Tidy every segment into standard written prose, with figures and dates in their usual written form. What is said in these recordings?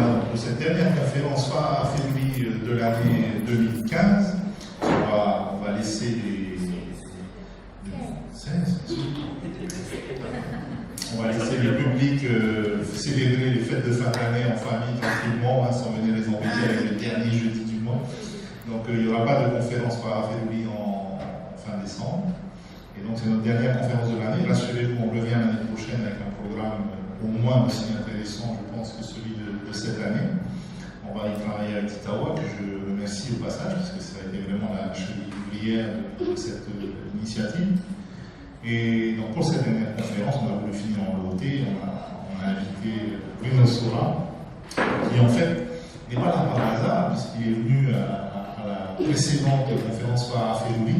pour cette dernière conférence février de l'année 2015. On va laisser le public célébrer les fêtes de fin d'année en famille tranquillement, sans venir les embêter avec le dernier jeudi du mois. Donc il n'y aura pas de conférence février en fin décembre. Et donc c'est notre dernière conférence de l'année. Rassurez-vous, on revient l'année prochaine avec un programme au moins aussi intéressant, je pense, que celui de cette année. On va y travailler avec Titawa, que je remercie au passage, parce que ça a été vraiment la cheville ouvrière de cette initiative. Et donc pour cette dernière conférence, on a voulu finir en beauté. On a invité Bruno Sora, qui en fait n'est pas là par hasard, puisqu'il est venu à la précédente conférence à Férouli,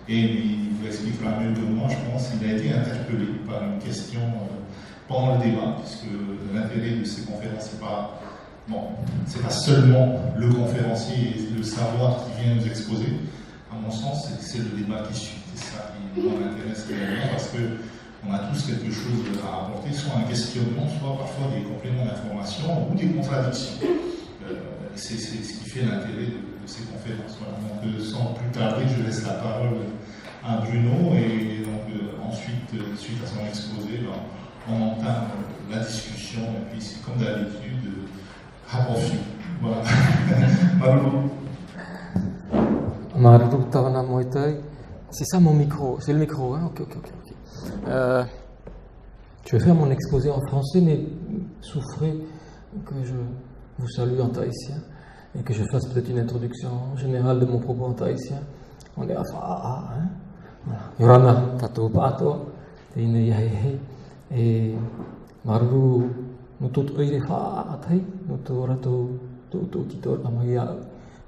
et il vous expliquera mieux que moi, je pense. Il a été interpellé par une question pendant le débat, puisque l'intérêt de ces conférences, c'est pas seulement le conférencier et le savoir qui vient nous exposer. À mon sens, c'est le débat qui suit. C'est ça qui m'intéresse réellement, parce qu'on a tous quelque chose à apporter, soit un questionnement, soit parfois des compléments d'information ou des contradictions. C'est ce qui fait l'intérêt de ces conférences. Voilà. Donc, sans plus tarder, je laisse la parole à Bruno, et donc ensuite, suite à son exposé, on entame la discussion, et puis c'est comme d'habitude, rapproché. Voilà. Marou Tavana Moitai. C'est ça mon micro, c'est le micro, hein? Ok. Je vais faire mon exposé en français, mais souffrez que je vous salue en tahitien et que je fasse peut-être une introduction générale de mon propos en tahitien. On est à Fa'a, hein? Yorana, Tato Pato, Teine Yahehe, et Marou, nous tout oire Fa'a, Atai, nous tout rato, tout titor, Amaya,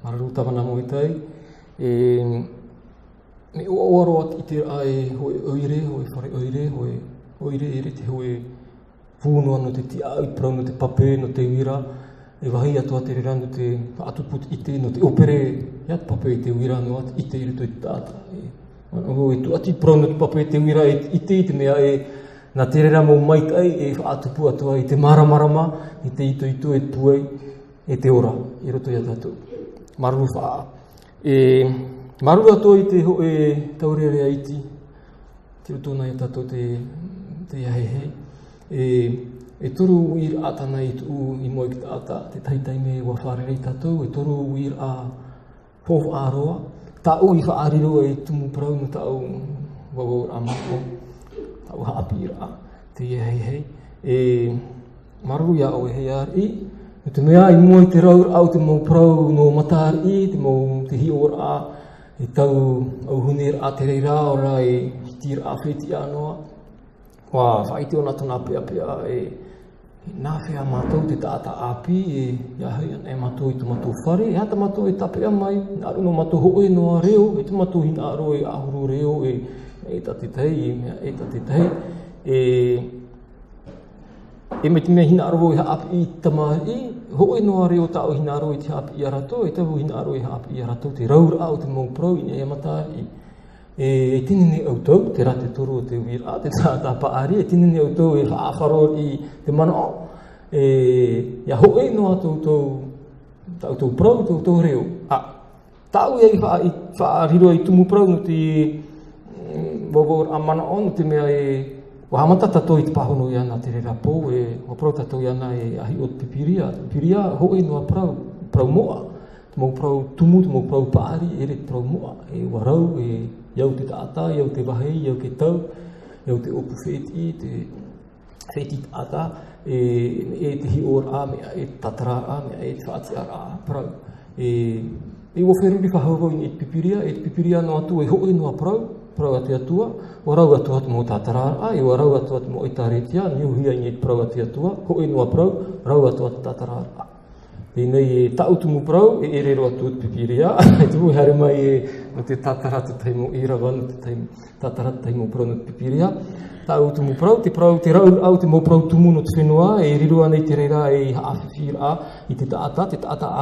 Marou Tavana Moitai, et me o aroat I te ai hoi oire, hoi whare oire, hoi oire ere te hoi pūno no te tia I prau no te pape, no te wira, e wahi atua te rera no te atuput I te, no te opere, ia te pape I te wira no at I te ere toi tāta. Ano e tu ati prau no te pape I te wira I te mea na te rera mō maikai e whaatupu atua I te maramarama, I te ito e tuai, e te ora, I roto ia tātou. Maru whaa. Maru ato I te ho e taurerea iti, te roto nei tato te iahehe. E toru uir atana I tu I moik ata, te taitaime wa wharerei tato, e toru uir a poh aroa, tau I whaariro e tumu prau no tau wawor amako, tau haapi ira te iahehe. Maru ia o e hear I, te mea I mua I te raur au te mau prau no matar I, te mau te hi ora a, e tau au hunir a te reira ora e hitir a whiti anoa. Wa whaite o nā tona pia e nā whea mātou te tāta api e iahei an e mātou I te mātou whare, e hata mātou e tapea mai, nā runo mātou hoe noa reo, e te mātou hina aro e ahuru reo e ta te tei, e ta te tei. E me te mea hina aro e haapi I tamari, hoe noa reo tau hina aro I te haapi I arato, e tawu hina aro e haapi I arato, te raura au te mau prau I e matari. E tinene autou, te rate toru o te wira, te tāta paari, e tinene autou e whaafaro I te mana o. Ia hoe noa tautou prau, tautou reo. Tau iei whaariro I tumu prau no te wawor a mana o, no te mea e wahamata tato I te pahono iana te rera pō, e waprau tato iana e ahi o te pipiria. Pipiria hoe noa prau moa. Te mau prau tumu, te mau prau paari, ere te prau moa. E warau, e iau te tāta, iau te wahei, iau ke tau, iau te opu wheti, te wheti tāta, e te hi or a mea, e te tatara a mea, e te whaati a prau. E wawheruri whahauhau I te pipiria, e te pipiria no atu e hoe noa prau ate atua, warau atua te mo tatara a, e warau atua te mo itaretia, niuhia I te prau ate atua, hoe noa prau, rau atua te tatara a. Nei e tau tumu prau, e rero atu te pipiria, e te hare mai no te tatara te taimo irawa, no te tatara te taimo prau no te pipiria. Tau tumu prau, te rau au te mo prau tumu no te whenua, e rirua nei te reira e haawhiwhir a, I te taata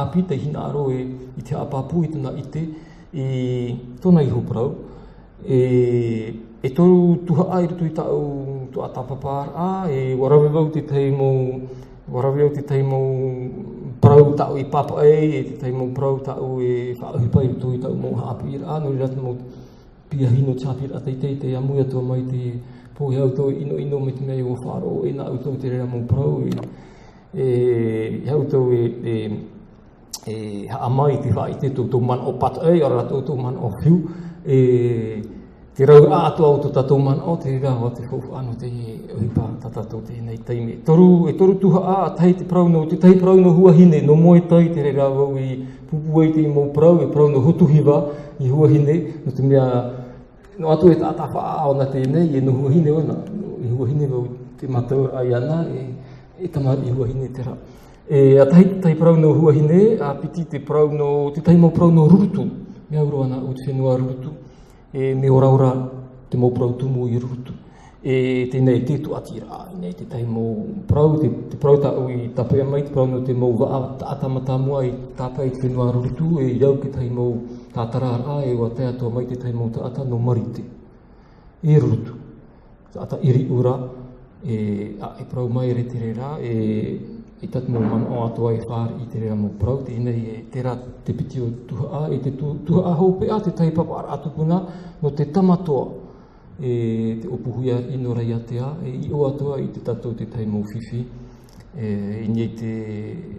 api, te hina aro I te apapu, I tana ite, I tona iho prau. E toru tuha ai rutu I tau tu atapapar a, e warawewau te taimo waraweo te taimau prau tau I papa e te taimau prau tau e whaahipa I tui tau mō haapi ira anu I rata mō pia hino tāpi ira teitei te amui atua mai te pōhi autou ino me te mea I o whāro e nā autou te rea mō prau e autou haa mai te wha I te tō man o pata e ora tō man o whiu te rau atua o tō tātou man o te rau te whauwha anu te uhipa tātou te nei taime. Toru tuha tahi te prauno, te tahi prauno huahine, no moe tai te re rau au I pupu ei te mō prau, e prauno hutuhiwa I huahine, no te mea, no atu e tāta wha ona te nei, e no huahine ona, I huahine wau te matau ai ana, e tamari I huahine te rau. A tahi prauno huahine, a piti te prauno, te tahi mō prauno rurutu, mea uro ana o te whenua rurutu, me ora te mō prau tumu I rurutu. Tēnei te tu atira, nei te tai mō prau, te prau tau I tapea mai, te prau no te mō waa atamata mua I tāpai te whenua rurutu, e iau ke tai mō tātarara, e wa te atua mai te tai mō tāta no marite. E rurutu. Tāta iri ura, e prau mai re te rera, I tatu mō man o atua whāri I te rea mō prau, tēnei te rā te piti o tuha te tuha hau pea, te tai papa atupuna, no te tamatoa, te opuhuia ino rei atea, I o atua I te tatou te tai mō whiwhi,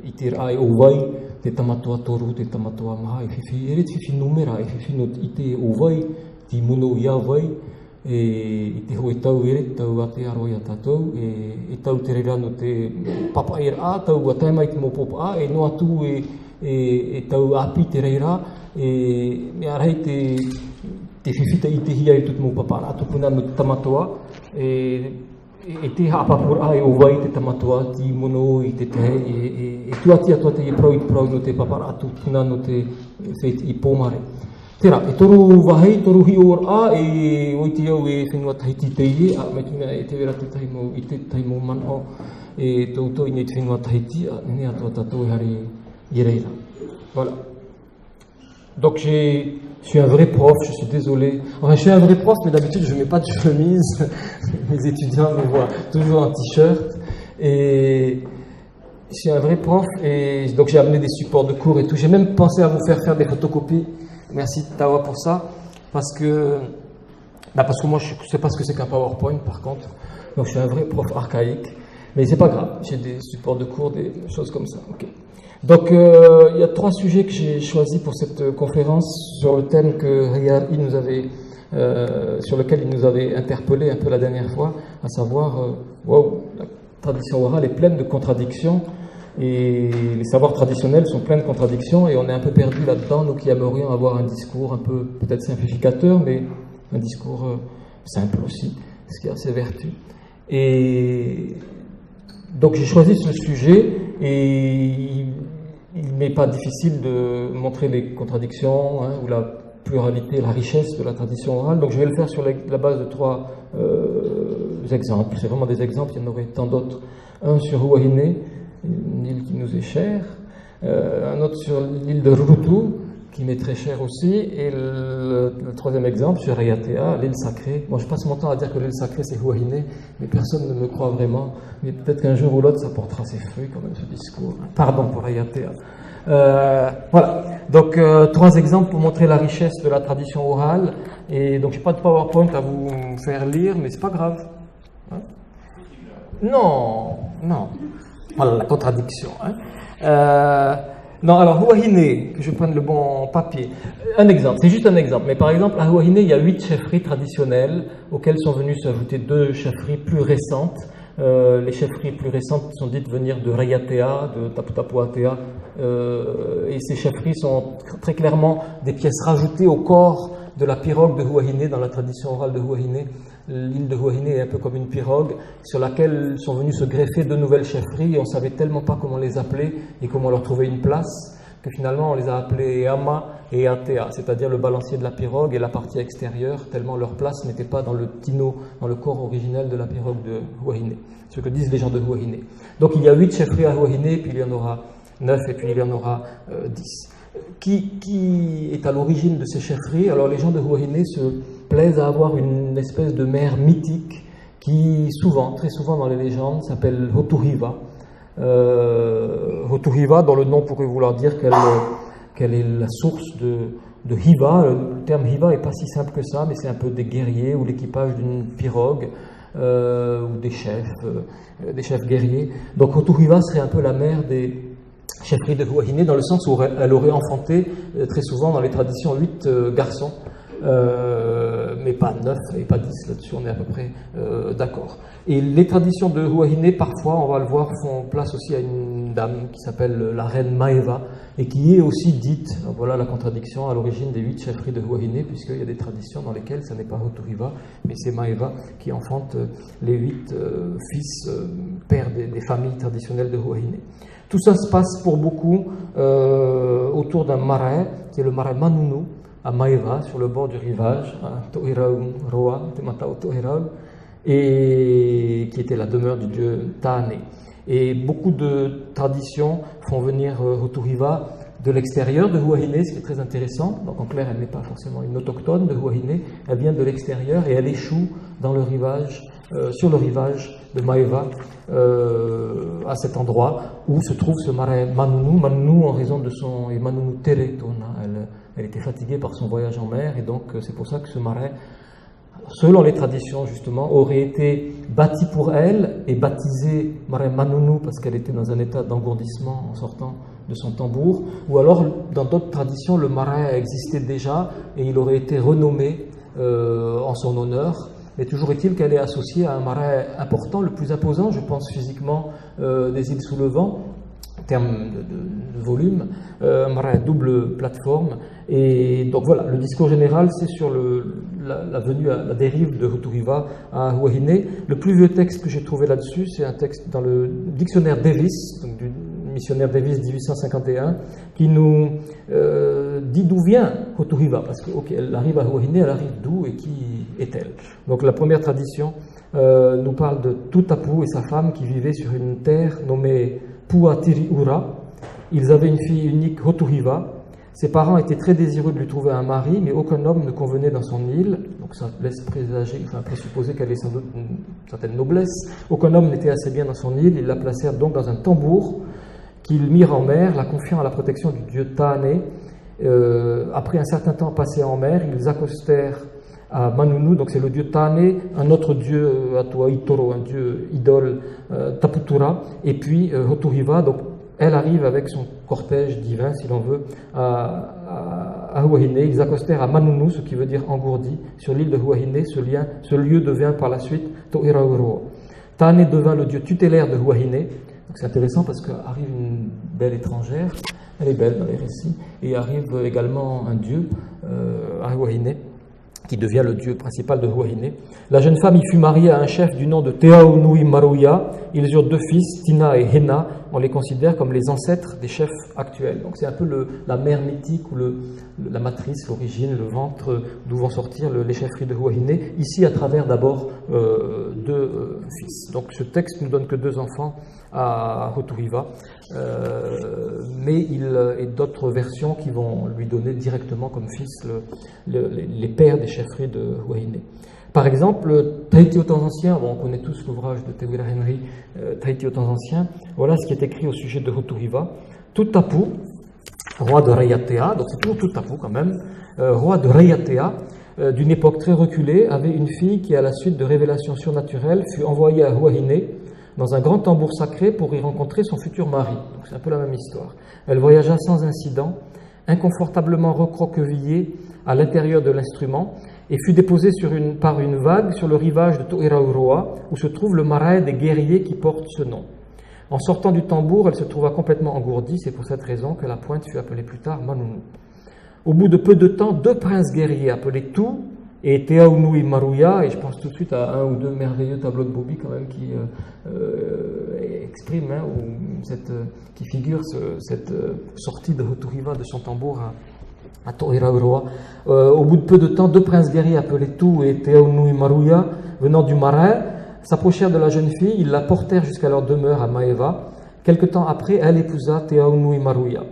I te rai o wai, te tamatoa toru, te tamatoa maha, I whiwhi, e re te whiwhi numera, I whiwhi no I te o wai, ti muno I a wai, I te hoe tau ere, tau a te aroia tātou, e tau te reira no te papa e rā, tau a taimai te mō popa a, e no atu e tau api te reira, mea rei te whiwhita I te hia I tutu mō papa rā, tupuna no te tamatoa, e te haapapura e o wai te tamatoa, ti mono I te te, e tuatia te I prau no te papa rā, tupuna no te I pōmare. Tērā, e toru wahei, toru hi o rā, e oiti au e whenua tahiti teie, a mai tūmea e te wera te taimo, I te taimo man o, e tautou I nei te whenua tahiti, a nene atua tātou e hari I reira. Voilà. Donc je suis un vrai prof, je suis désolé. Enfin, je suis un vrai prof, mais d'habitude je ne mets pas de chemise. Mes étudiants me voient toujours en t-shirt. Et je suis un vrai prof, et donc j'ai amené des supports de cours et tout. J'ai même pensé à vous faire des photocopies. Merci Tawa pour ça, parce que moi je ne sais pas ce que c'est qu'un PowerPoint par contre, donc je suis un vrai prof archaïque, mais c'est pas grave, j'ai des supports de cours, des choses comme ça. Okay. Donc il y a 3 sujets que j'ai choisis pour cette conférence sur le thème que sur lequel il nous avait interpellé un peu la dernière fois, à savoir, la tradition orale est pleine de contradictions. Et les savoirs traditionnels sont pleins de contradictions et on est un peu perdu là-dedans, nous qui aimerions avoir un discours un peu peut-être simplificateur, mais un discours simple aussi, ce qui a ses vertus. Et donc j'ai choisi ce sujet et il n'est pas difficile de montrer les contradictions ou la pluralité, la richesse de la tradition orale. Donc je vais le faire sur la base de 3 exemples. C'est vraiment des exemples, il y en aurait tant d'autres. Un sur Huahine, une île qui nous est chère, un autre sur l'île de Rurutu, qui m'est très chère aussi, et le 3e exemple sur Raiatea, l'île sacrée. Moi je passe mon temps à dire que l'île sacrée c'est Huahine, mais personne ne me croit vraiment, mais peut-être qu'un jour ou l'autre ça portera ses fruits quand même ce discours. Pardon pour Raiatea. Voilà, donc 3 exemples pour montrer la richesse de la tradition orale, et donc je n'ai pas de PowerPoint à vous faire lire, mais c'est pas grave. Hein? Non. Voilà la contradiction. Non, alors Huahine, que je prenne le bon papier. Un exemple, c'est juste un exemple. Mais par exemple, à Huahine, il y a 8 chefferies traditionnelles auxquelles sont venues s'ajouter 2 chefferies plus récentes. Les chefferies plus récentes sont dites venir de Raiatea, de Taputapuatea. Et ces chefferies sont très clairement des pièces rajoutées au corps de la pirogue de Huahine, dans la tradition orale de Huahine. L'île de Huahine est un peu comme une pirogue sur laquelle sont venus se greffer 2 nouvelles chefferies et on ne savait tellement pas comment les appeler et comment leur trouver une place que finalement on les a appelées Ama et Atea, c'est-à-dire le balancier de la pirogue et la partie extérieure, tellement leur place n'était pas dans le tino, dans le corps originel de la pirogue de Huahine, ce que disent les gens de Huahine. Donc il y a 8 chefferies à Huahine, puis il y en aura 9 et puis il y en aura 10. Qui est à l'origine de ces chefferies? Alors les gens de Huahine se plaisent à avoir une espèce de mère mythique qui souvent, très souvent dans les légendes, s'appelle Hotuhiva. Hotuhiva, dont le nom pourrait vouloir dire qu'elle est la source de Hiva. Le terme Hiva n'est pas si simple que ça, mais c'est un peu des guerriers ou l'équipage d'une pirogue ou des chefs guerriers. Donc Hotuhiva serait un peu la mère des chefferies de Huahine, dans le sens où elle aurait enfanté très souvent dans les traditions 8 garçons, mais pas 9 et pas 10, là-dessus on est à peu près d'accord. Et les traditions de Huahine, parfois, on va le voir, font place aussi à une dame qui s'appelle la reine Maeva, et qui est aussi dite, voilà la contradiction, à l'origine des 8 chefferies de Huahine, puisqu'il y a des traditions dans lesquelles ce n'est pas Hotuhiva, mais c'est Maeva qui enfante les 8 fils, pères des familles traditionnelles de Huahine. Tout ça se passe pour beaucoup autour d'un marais, qui est le marais Manunu, à Maeva, sur le bord du rivage, à To'irau Roa, Tematau To'irau, et qui était la demeure du dieu Taane. Et beaucoup de traditions font venir Hotuhiva de l'extérieur de Huahine, ce qui est très intéressant. Donc en clair, elle n'est pas forcément une autochtone de Huahine, elle vient de l'extérieur et elle échoue dans le rivage, sur le rivage de Maeva, à cet endroit où se trouve ce marais Manunu. Manunu, en raison de son... et Manunu Teretona, elle était fatiguée par son voyage en mer, et donc c'est pour ça que ce marais, selon les traditions justement, aurait été bâti pour elle et baptisé marais Manunu parce qu'elle était dans un état d'engourdissement en sortant de son tambour, ou alors dans d'autres traditions le marais existait déjà et il aurait été renommé en son honneur. Mais toujours est-il qu'elle est associée à un marais important, le plus imposant, je pense physiquement, des îles sous le vent, en termes de volume, un marais à double plateforme. Et donc voilà, le discours général, c'est sur la venue à la dérive de Hotuhiva à Huahine. Le plus vieux texte que j'ai trouvé là-dessus, c'est un texte dans le dictionnaire Davis, donc du missionnaire Davis 1851, qui nous dit d'où vient Hotuhiva, parce qu'elle arrive à Huahine, elle arrive d'où et qui est-elle? Donc la première tradition nous parle de Tutapu et sa femme qui vivaient sur une terre nommée Puatiriura. Ils avaient une fille unique, Hotuhiva. Ses parents étaient très désireux de lui trouver un mari, mais aucun homme ne convenait dans son île. Donc ça laisse présupposer qu'elle ait sans doute une certaine noblesse. Aucun homme n'était assez bien dans son île. Ils la placèrent donc dans un tambour qu'ils mirent en mer, la confiant à la protection du dieu Taane. Après un certain temps passé en mer, ils accostèrent à Manunu, donc c'est le dieu Taane, un autre dieu Atua Itoro, un dieu idole Taputura, et puis Hotuhiva. Donc elle arrive avec son cortège divin, si l'on veut, à Huahine. Ils accostèrent à Manunu, ce qui veut dire engourdi, sur l'île de Huahine. Ce lieu devient par la suite To'irauroa. Taane devint le dieu tutélaire de Huahine. C'est intéressant parce qu'arrive une belle étrangère, elle est belle dans les récits, et arrive également un dieu à Huahine, qui devient le dieu principal de Huahine. La jeune femme y fut mariée à un chef du nom de Teaunui Maruya. Ils eurent 2 fils, Tina et Hena. On les considère comme les ancêtres des chefs actuels. Donc c'est un peu la mère mythique ou la matrice, l'origine, le ventre d'où vont sortir les chefferies de Huahine. Ici, à travers d'abord 2 fils. Donc ce texte ne donne que 2 enfants à Hotuhiva, mais il y a d'autres versions qui vont lui donner directement comme fils les pères des chefferies de Huahine. Par exemple, Tahiti aux temps anciens, on connaît tous l'ouvrage de Te Wira Henry, Tahiti aux temps anciens, voilà ce qui est écrit au sujet de Hotuhiva. Tutapu, roi de Raiatea, donc c'est toujours Tutapu quand même, roi de Raiatea, d'une époque très reculée, avait une fille qui, à la suite de révélations surnaturelles, fut envoyée à Huahine dans un grand tambour sacré pour y rencontrer son futur mari. Donc c'est un peu la même histoire. Elle voyagea sans incident, inconfortablement recroquevillée à l'intérieur de l'instrument, et fut déposée par une vague sur le rivage de To'irauroa, où se trouve le marais des guerriers qui porte ce nom. En sortant du tambour, elle se trouva complètement engourdie, c'est pour cette raison que la pointe fut appelée plus tard Manunu. Au bout de peu de temps, 2 princes guerriers appelés Tu et Teaunui Maruya, et je pense tout de suite à 1 ou 2 merveilleux tableaux de Bobby quand même qui expriment, qui figurent cette sortie de Hotuhiva de son tambour à To'irauroa. Au bout de peu de temps, 2 princes guerriers appelés Tu et Teaunui Maruya, venant du marais, s'approchèrent de la jeune fille, ils la portèrent jusqu'à leur demeure à Maeva. Quelque temps après, elle épousa Teaunui Maruya.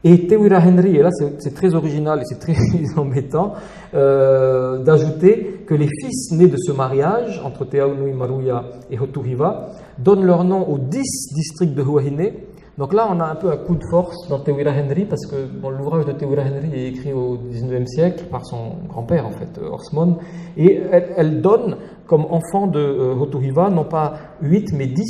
Et Te Wira Henry, et là c'est très original et c'est très embêtant d'ajouter que les fils nés de ce mariage entre Te Aunui Maruia et Hotuhiva donnent leur nom aux 10 districts de Huahine. Donc là, on a un peu un coup de force dans Te Uira Henry, parce que l'ouvrage de Te Uira Henry est écrit au XIXe siècle par son grand-père, en fait, Orsmond, et elle donne comme enfant de Hotuhiva non pas 8, mais 10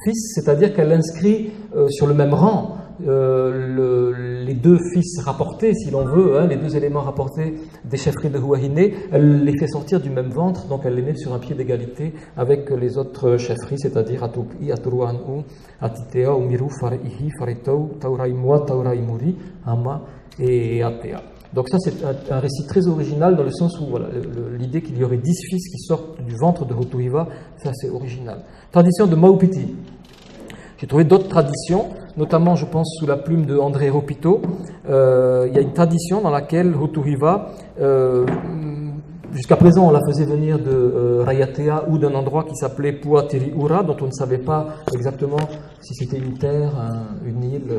fils, c'est-à-dire qu'elle inscrit sur le même rang les 2 fils rapportés, si l'on veut, les 2 éléments rapportés des chefferies de Huahine, elle les fait sortir du même ventre, donc elle les met sur un pied d'égalité avec les autres chefferies, c'est-à-dire Atuki, Aturuanu, Atitea, Umiru, Fareihi, Faretou, Tauraimua, Tauraimuri, Ama et Atea. Donc ça, c'est un récit très original dans le sens où voilà, l'idée qu'il y aurait 10 fils qui sortent du ventre de Hotuhiva, ça c'est original. Tradition de Maupiti. J'ai trouvé d'autres traditions, notamment, je pense, sous la plume de André Ropito. Il y a une tradition dans laquelle Hotuhiva, jusqu'à présent, on la faisait venir de Rayatea ou d'un endroit qui s'appelait Puatiriura, dont on ne savait pas exactement si c'était une terre, une île,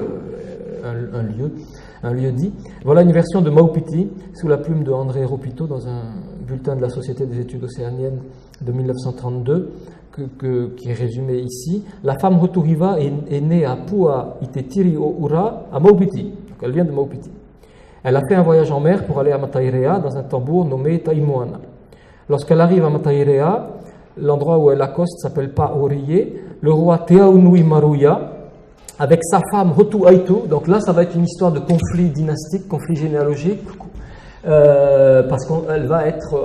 un lieu dit. Voilà une version de Maupiti, sous la plume de André Ropito, dans un bulletin de la Société des études océaniennes de 1932. Qui est résumé ici. La femme Hotuhiva est née à Pua Itetiri Oura, à Maupiti. Donc elle vient de Maupiti. Elle a fait un voyage en mer pour aller à Matairea dans un tambour nommé Taimoana. Lorsqu'elle arrive à Matairea, l'endroit où elle accoste s'appelle Paoriye. Le roi Te Aunui Maruia, avec sa femme Hotu Aitu, donc là ça va être une histoire de conflit dynastique, conflit généalogique, parce qu'elle va être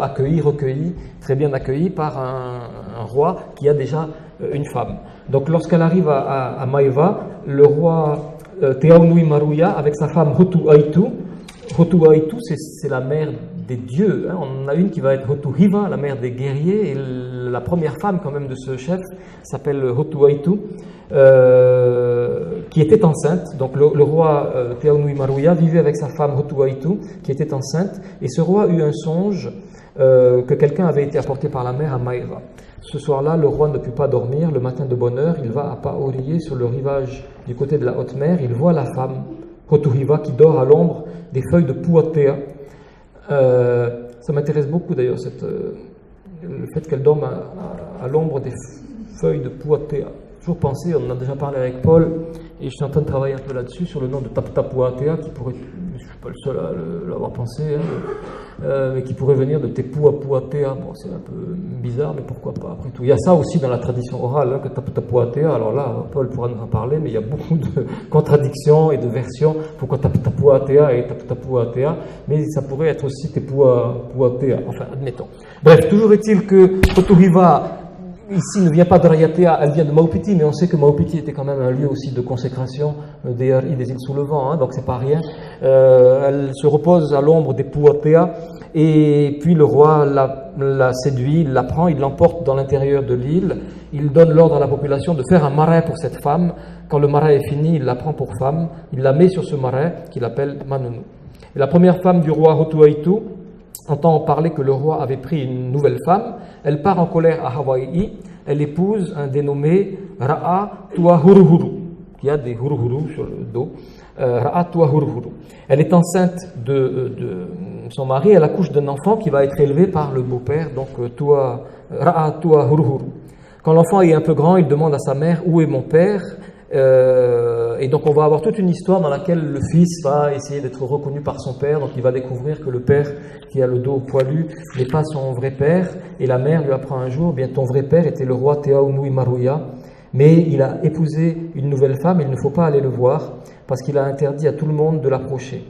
recueillie, très bien accueillie par un roi qui a déjà une femme. Donc lorsqu'elle arrive à Maeva, le roi Te Aunui Maruia avec sa femme Hotu Aitu, c'est la mère des dieux. On en a une qui va être Hotuhiva, la mère des guerriers, et la première femme quand même de ce chef s'appelle Hotu Aitu, qui était enceinte. Donc le roi Te Aunui Maruia vivait avec sa femme Hotu Aitu, qui était enceinte, et ce roi eut un songe que quelqu'un avait été apporté par la mer à Maeva. Ce soir-là, le roi ne put pas dormir. Le matin de bonne heure, il va à Paoriye, sur le rivage du côté de la haute mer. Il voit la femme Hotuhiva qui dort à l'ombre des feuilles de Puatea. Ça m'intéresse beaucoup d'ailleurs, le fait qu'elle dorme à l'ombre des feuilles de Puatea. Toujours pensé, on en a déjà parlé avec Paul, et je suis en train de travailler un peu là-dessus, sur le nom de Taputapuatea, qui pourrait, je ne suis pas le seul à l'avoir pensé, mais qui pourrait venir de Tepuapuatea. Bon, c'est un peu bizarre, mais pourquoi pas, après tout. Il y a ça aussi dans la tradition orale, que Taputapuatea, alors là, Paul pourra nous en parler, mais il y a beaucoup de contradictions et de versions, pourquoi Taputapuatea et Taputapuatea, mais ça pourrait être aussi Tepuapuatea, enfin, admettons. Bref, toujours est-il que Hotuhiva, ici, ne vient pas de Rayatea, elle vient de Maupiti, mais on sait que Maupiti était quand même un lieu aussi de consécration des îles sous le vent, donc c'est pas rien. Elle se repose à l'ombre des Puatea, et puis le roi la séduit, il la prend, il l'emporte dans l'intérieur de l'île, il donne l'ordre à la population de faire un marais pour cette femme. Quand le marais est fini, il la prend pour femme, il la met sur ce marais qu'il appelle Manunu. Et la première femme du roi Hotu Aitu entend parler que le roi avait pris une nouvelle femme. Elle part en colère à Hawaii. Elle épouse un dénommé Ra'a Tua Huruhuru, qui a des huruhuru sur le dos. Ra'a Tua Huruhuru. Elle est enceinte de son mari. Elle accouche d'un enfant qui va être élevé par le beau-père, donc Ra'a Tua Huruhuru. Quand l'enfant est un peu grand, il demande à sa mère « Où est mon père ?» Et donc on va avoir toute une histoire dans laquelle le fils va essayer d'être reconnu par son père, donc il va découvrir que le père qui a le dos poilu n'est pas son vrai père, et la mère lui apprend un jour, bien ton vrai père était le roi Te Aunui Maruia, mais il a épousé une nouvelle femme, il ne faut pas aller le voir, parce qu'il a interdit à tout le monde de l'approcher.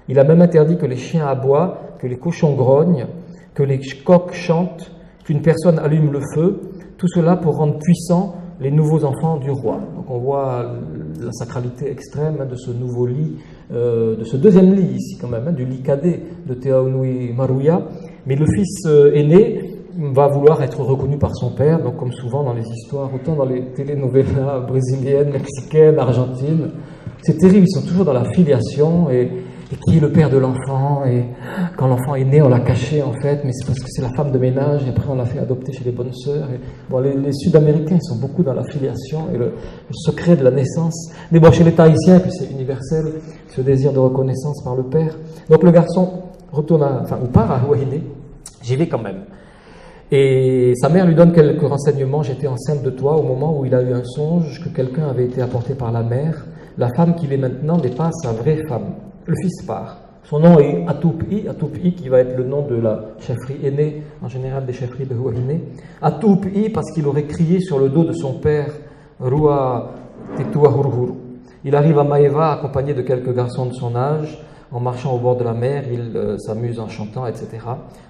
Il a même interdit que les chiens aboient, que les cochons grognent, que les coqs chantent, qu'une personne allume le feu, tout cela pour rendre puissants les nouveaux enfants du roi. Donc on voit la sacralité extrême de ce nouveau lit, de ce deuxième lit ici quand même, du lit cadet de Te Aunui Maruia. Mais le fils aîné va vouloir être reconnu par son père, donc comme souvent dans les histoires, autant dans les telenovelas brésiliennes, mexicaines, argentines. C'est terrible, ils sont toujours dans la filiation et qui est le père de l'enfant, et quand l'enfant est né on l'a caché en fait, mais c'est parce que c'est la femme de ménage et après on l'a fait adopter chez les bonnes sœurs. Et, bon, les Sud-Américains ils sont beaucoup dans la filiation et le secret de la naissance, mais bon chez les Tahitiens, puis c'est universel, ce désir de reconnaissance par le père. Donc le garçon retourne ou part à Huahine, j'y vais quand même. Et sa mère lui donne quelques renseignements. J'étais enceinte de toi au moment où il a eu un songe que quelqu'un avait été apporté par la mer. La femme qu'il est maintenant n'est pas sa vraie femme. Le fils part. Son nom est Atoupi qui va être le nom de la chefferie aînée, en général des chefferies de Huahine. Atoupi parce qu'il aurait crié sur le dos de son père, Rua Tetua Hurhuru. Il arrive à Maeva accompagné de quelques garçons de son âge. En marchant au bord de la mer, il s'amuse en chantant, etc.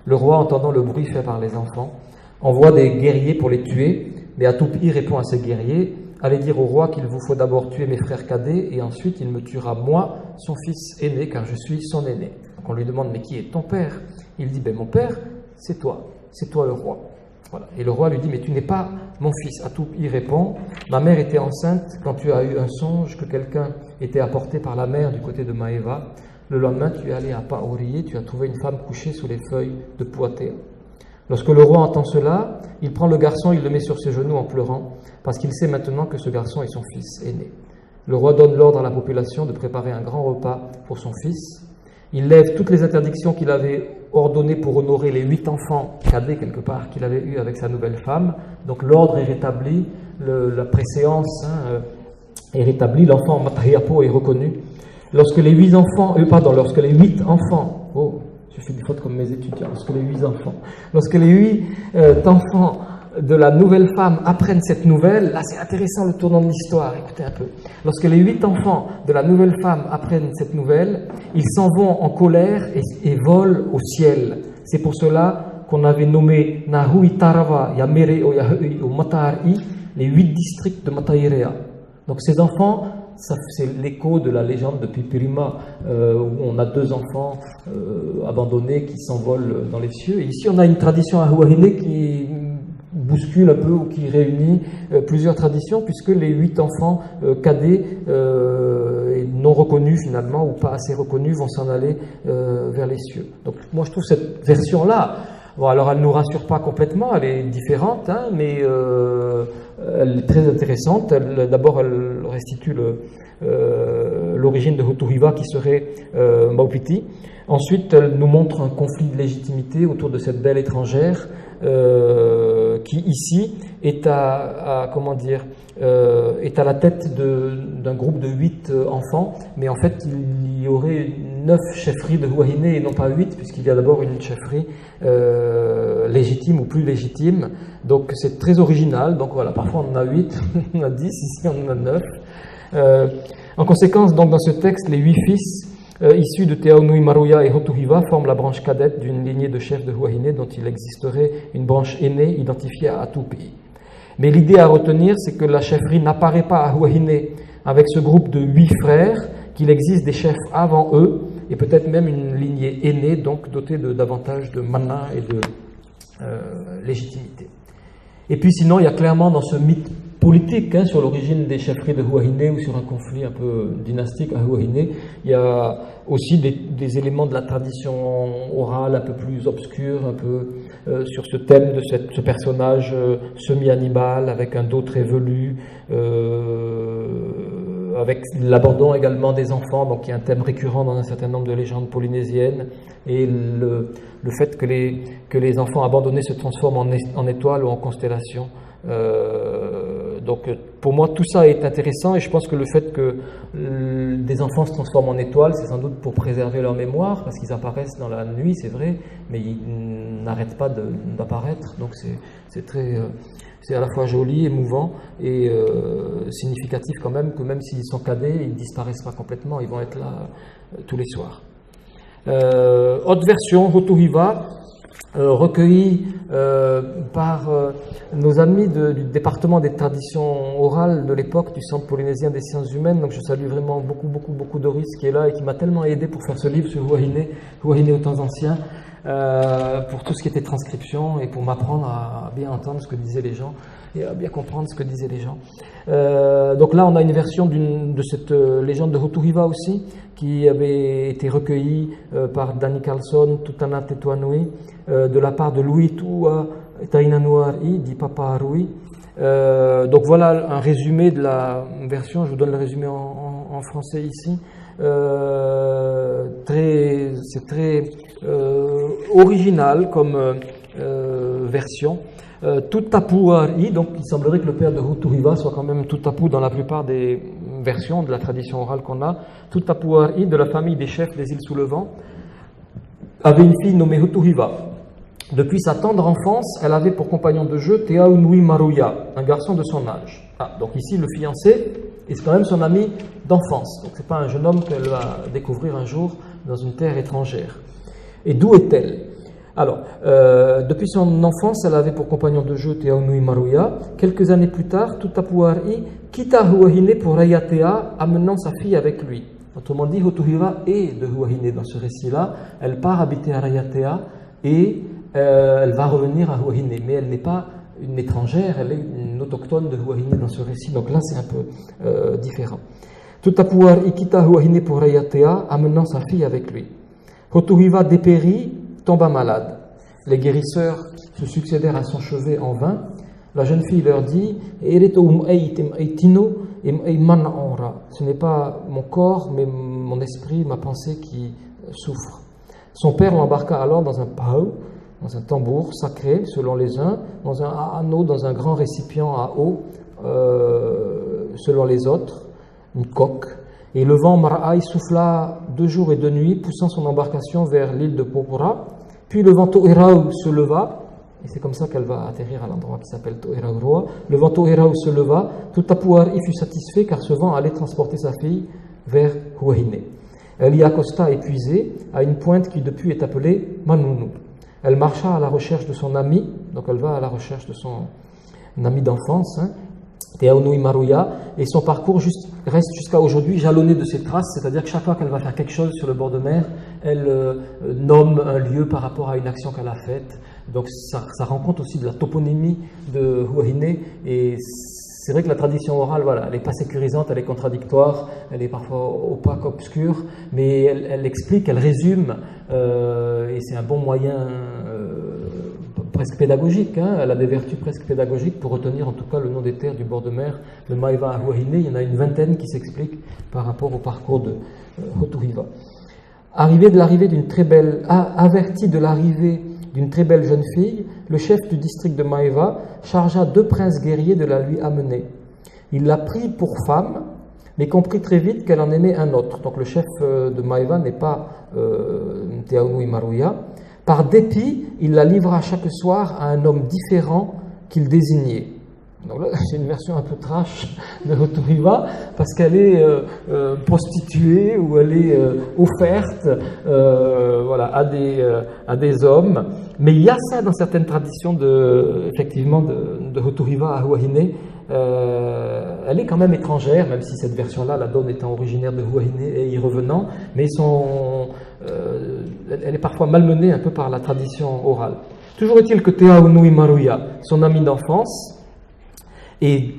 Le roi, entendant le bruit fait par les enfants, envoie des guerriers pour les tuer, mais Atoupi répond à ces guerriers: allez dire au roi qu'il vous faut d'abord tuer mes frères cadets, et ensuite il me tuera moi, son fils aîné, car je suis son aîné. Donc on lui demande: mais qui est ton père? Il dit: ben mon père, c'est toi le roi. Voilà. Et le roi lui dit: mais tu n'es pas mon fils. Atoupi répond: ma mère était enceinte quand tu as eu un songe que quelqu'un était apporté par la mer du côté de Maeva. Le lendemain, tu es allé à Paorié, tu as trouvé une femme couchée sous les feuilles de Puatea. Lorsque le roi entend cela, il prend le garçon, il le met sur ses genoux en pleurant, parce qu'il sait maintenant que ce garçon est son fils aîné. Le roi donne l'ordre à la population de préparer un grand repas pour son fils. Il lève toutes les interdictions qu'il avait ordonnées pour honorer les 8 enfants cadets, quelque part, qu'il avait eus avec sa nouvelle femme. Donc l'ordre est rétabli, la préséance est rétablie, l'enfant Matahiapo est reconnu. Lorsque les 8 enfants, je fais des fautes comme mes étudiants, lorsque les 8 enfants de la nouvelle femme apprennent cette nouvelle, là c'est intéressant le tournant de l'histoire, écoutez un peu. Lorsque les 8 enfants de la nouvelle femme apprennent cette nouvelle, ils s'en vont en colère et volent au ciel. C'est pour cela qu'on avait nommé Nahui Tarava, Yamere o Yahui o Matari, les 8 districts de Matairea. Donc ces enfants, c'est l'écho de la légende de Pipirima, où on a 2 enfants abandonnés qui s'envolent dans les cieux. Et ici, on a une tradition à Huahine qui bouscule un peu ou qui réunit plusieurs traditions, puisque les 8 enfants cadets non reconnus finalement, ou pas assez reconnus, vont s'en aller vers les cieux. Donc moi, je trouve cette version-là, bon, alors elle ne nous rassure pas complètement, elle est différente, mais elle est très intéressante. D'abord, elle restitue l'origine de Huturiva qui serait Maupiti. Ensuite, elle nous montre un conflit de légitimité autour de cette belle étrangère qui ici est est à la tête d'un groupe de 8 enfants, mais en fait il y aurait 9 chefferies de Huahine et non pas 8, puisqu'il y a d'abord une chefferie légitime ou plus légitime. Donc c'est très original. Donc voilà, parfois on en a 8, on en a 10, ici on en a 9. En conséquence, donc dans ce texte, les 8 fils issus de Te Aunui Maruya et Huturiva forment la branche cadette d'une lignée de chefs de Huahine dont il existerait une branche aînée identifiée à Atoupi. Mais l'idée à retenir, c'est que la chefferie n'apparaît pas à Huahine avec ce groupe de 8 frères, qu'il existe des chefs avant eux, et peut-être même une lignée aînée, donc dotée de davantage de mana et de légitimité. Et puis sinon, il y a clairement dans ce mythe politique sur l'origine des chefferies de Huahine ou sur un conflit un peu dynastique à Huahine, il y a aussi des éléments de la tradition orale un peu plus obscure, un peu sur ce thème de ce personnage semi-animal avec un dos très velu, avec l'abandon également des enfants, donc il y a un thème récurrent dans un certain nombre de légendes polynésiennes, et le fait que les enfants abandonnés se transforment en étoiles ou en constellations. Donc pour moi tout ça est intéressant, et je pense que le fait que des enfants se transforment en étoiles, c'est sans doute pour préserver leur mémoire, parce qu'ils apparaissent dans la nuit, c'est vrai, mais ils n'arrêtent pas d'apparaître. Donc c'est à la fois joli, émouvant et significatif quand même, que même s'ils sont cadets, ils ne disparaissent pas complètement, ils vont être là tous les soirs. Autre version, Huturiva, recueilli par nos amis du département des traditions orales de l'époque du Centre polynésien des sciences humaines. Donc je salue vraiment beaucoup Doris qui est là et qui m'a tellement aidé pour faire ce livre sur Huahine aux temps anciens, pour tout ce qui était transcription et pour m'apprendre à bien entendre ce que disaient les gens et à bien comprendre ce que disaient les gens. Donc là on a une version de cette légende de Huturiva aussi, qui avait été recueillie par Danny Carlson, Tutana Tetuanui, de la part de Louis Tua Tainanuari, dit Papa Rui. Donc voilà un résumé de la version, je vous donne le résumé en français ici. C'est très original comme versions. Tutapuari, donc il semblerait que le père de Hutuhiva soit quand même Tutapu dans la plupart des versions de la tradition orale qu'on a. Tutapuari, de la famille des chefs des îles sous le vent, avait une fille nommée Hutuhiva. Depuis sa tendre enfance, elle avait pour compagnon de jeu Teaunui Maruya, un garçon de son âge. Donc ici, le fiancé est quand même son ami d'enfance. Donc ce n'est pas un jeune homme qu'elle va découvrir un jour dans une terre étrangère. Et d'où est-elle? Alors, depuis son enfance, elle avait pour compagnon de jeu Teaunui Maruya. Quelques années plus tard, Tutapuari quitta Huahine pour Rayatea, amenant sa fille avec lui. Autrement dit, Hutuhiva est de Huahine dans ce récit-là. Elle part habiter à Rayatea et elle va revenir à Huahine. Mais elle n'est pas une étrangère, elle est une autochtone de Huahine dans ce récit. Donc là, c'est un peu différent. Tutapuari quitta Huahine pour Rayatea, amenant sa fille avec lui. Hutuhiva dépérit, tomba malade. Les guérisseurs se succédèrent à son chevet en vain. La jeune fille leur dit « Ce n'est pas mon corps, mais mon esprit, ma pensée qui souffre. » Son père l'embarqua alors dans un pau, dans un tambour sacré, selon les uns, dans un anneau, dans un grand récipient à eau, selon les autres, une coque. Et le vent Mar'aï souffla 2 jours et 2 nuits, poussant son embarcation vers l'île de Popora. Puis le vent To'erau se leva, et c'est comme ça qu'elle va atterrir à l'endroit qui s'appelle To'erau. Le vent To'erau se leva, Tutapuari fut satisfait car ce vent allait transporter sa fille vers Huahine. Elle y accosta épuisée à une pointe qui depuis est appelée Manunu. Elle marcha à la recherche de son ami, donc elle va à la recherche de son ami d'enfance, Teaunui Maruya, et son parcours reste jusqu'à aujourd'hui jalonné de ses traces, c'est-à-dire que chaque fois qu'elle va faire quelque chose sur le bord de mer, elle nomme un lieu par rapport à une action qu'elle a faite. Donc ça rend compte aussi de la toponymie de Huahine, et c'est vrai que la tradition orale, voilà, elle n'est pas sécurisante, elle est contradictoire, elle est parfois opaque, obscure, mais elle explique, elle résume, et c'est un bon moyen presque pédagogique, elle a des vertus presque pédagogiques pour retenir en tout cas le nom des terres du bord de mer, le Maïva à Huahine. Il y en a une vingtaine qui s'expliquent par rapport au parcours de Hutuhiva. Averti de l'arrivée d'une très belle jeune fille, le chef du district de Maïva chargea 2 princes guerriers de la lui amener. Il la prit pour femme, mais comprit très vite qu'elle en aimait un autre. Donc le chef de Maïva n'est pas Teaunui Maruya. Par dépit, il la livra chaque soir à un homme différent qu'il désignait. Donc là, c'est une version un peu trash de Hutuhiva, parce qu'elle est prostituée ou elle est offerte voilà, à des hommes. Mais il y a ça dans certaines traditions effectivement de Hutuhiva à Huahine. Elle est quand même étrangère, même si cette version-là, la donne étant originaire de Huahine et y revenant, mais elle est parfois malmenée un peu par la tradition orale. Toujours est-il que Teaunui Maruya, son ami d'enfance, et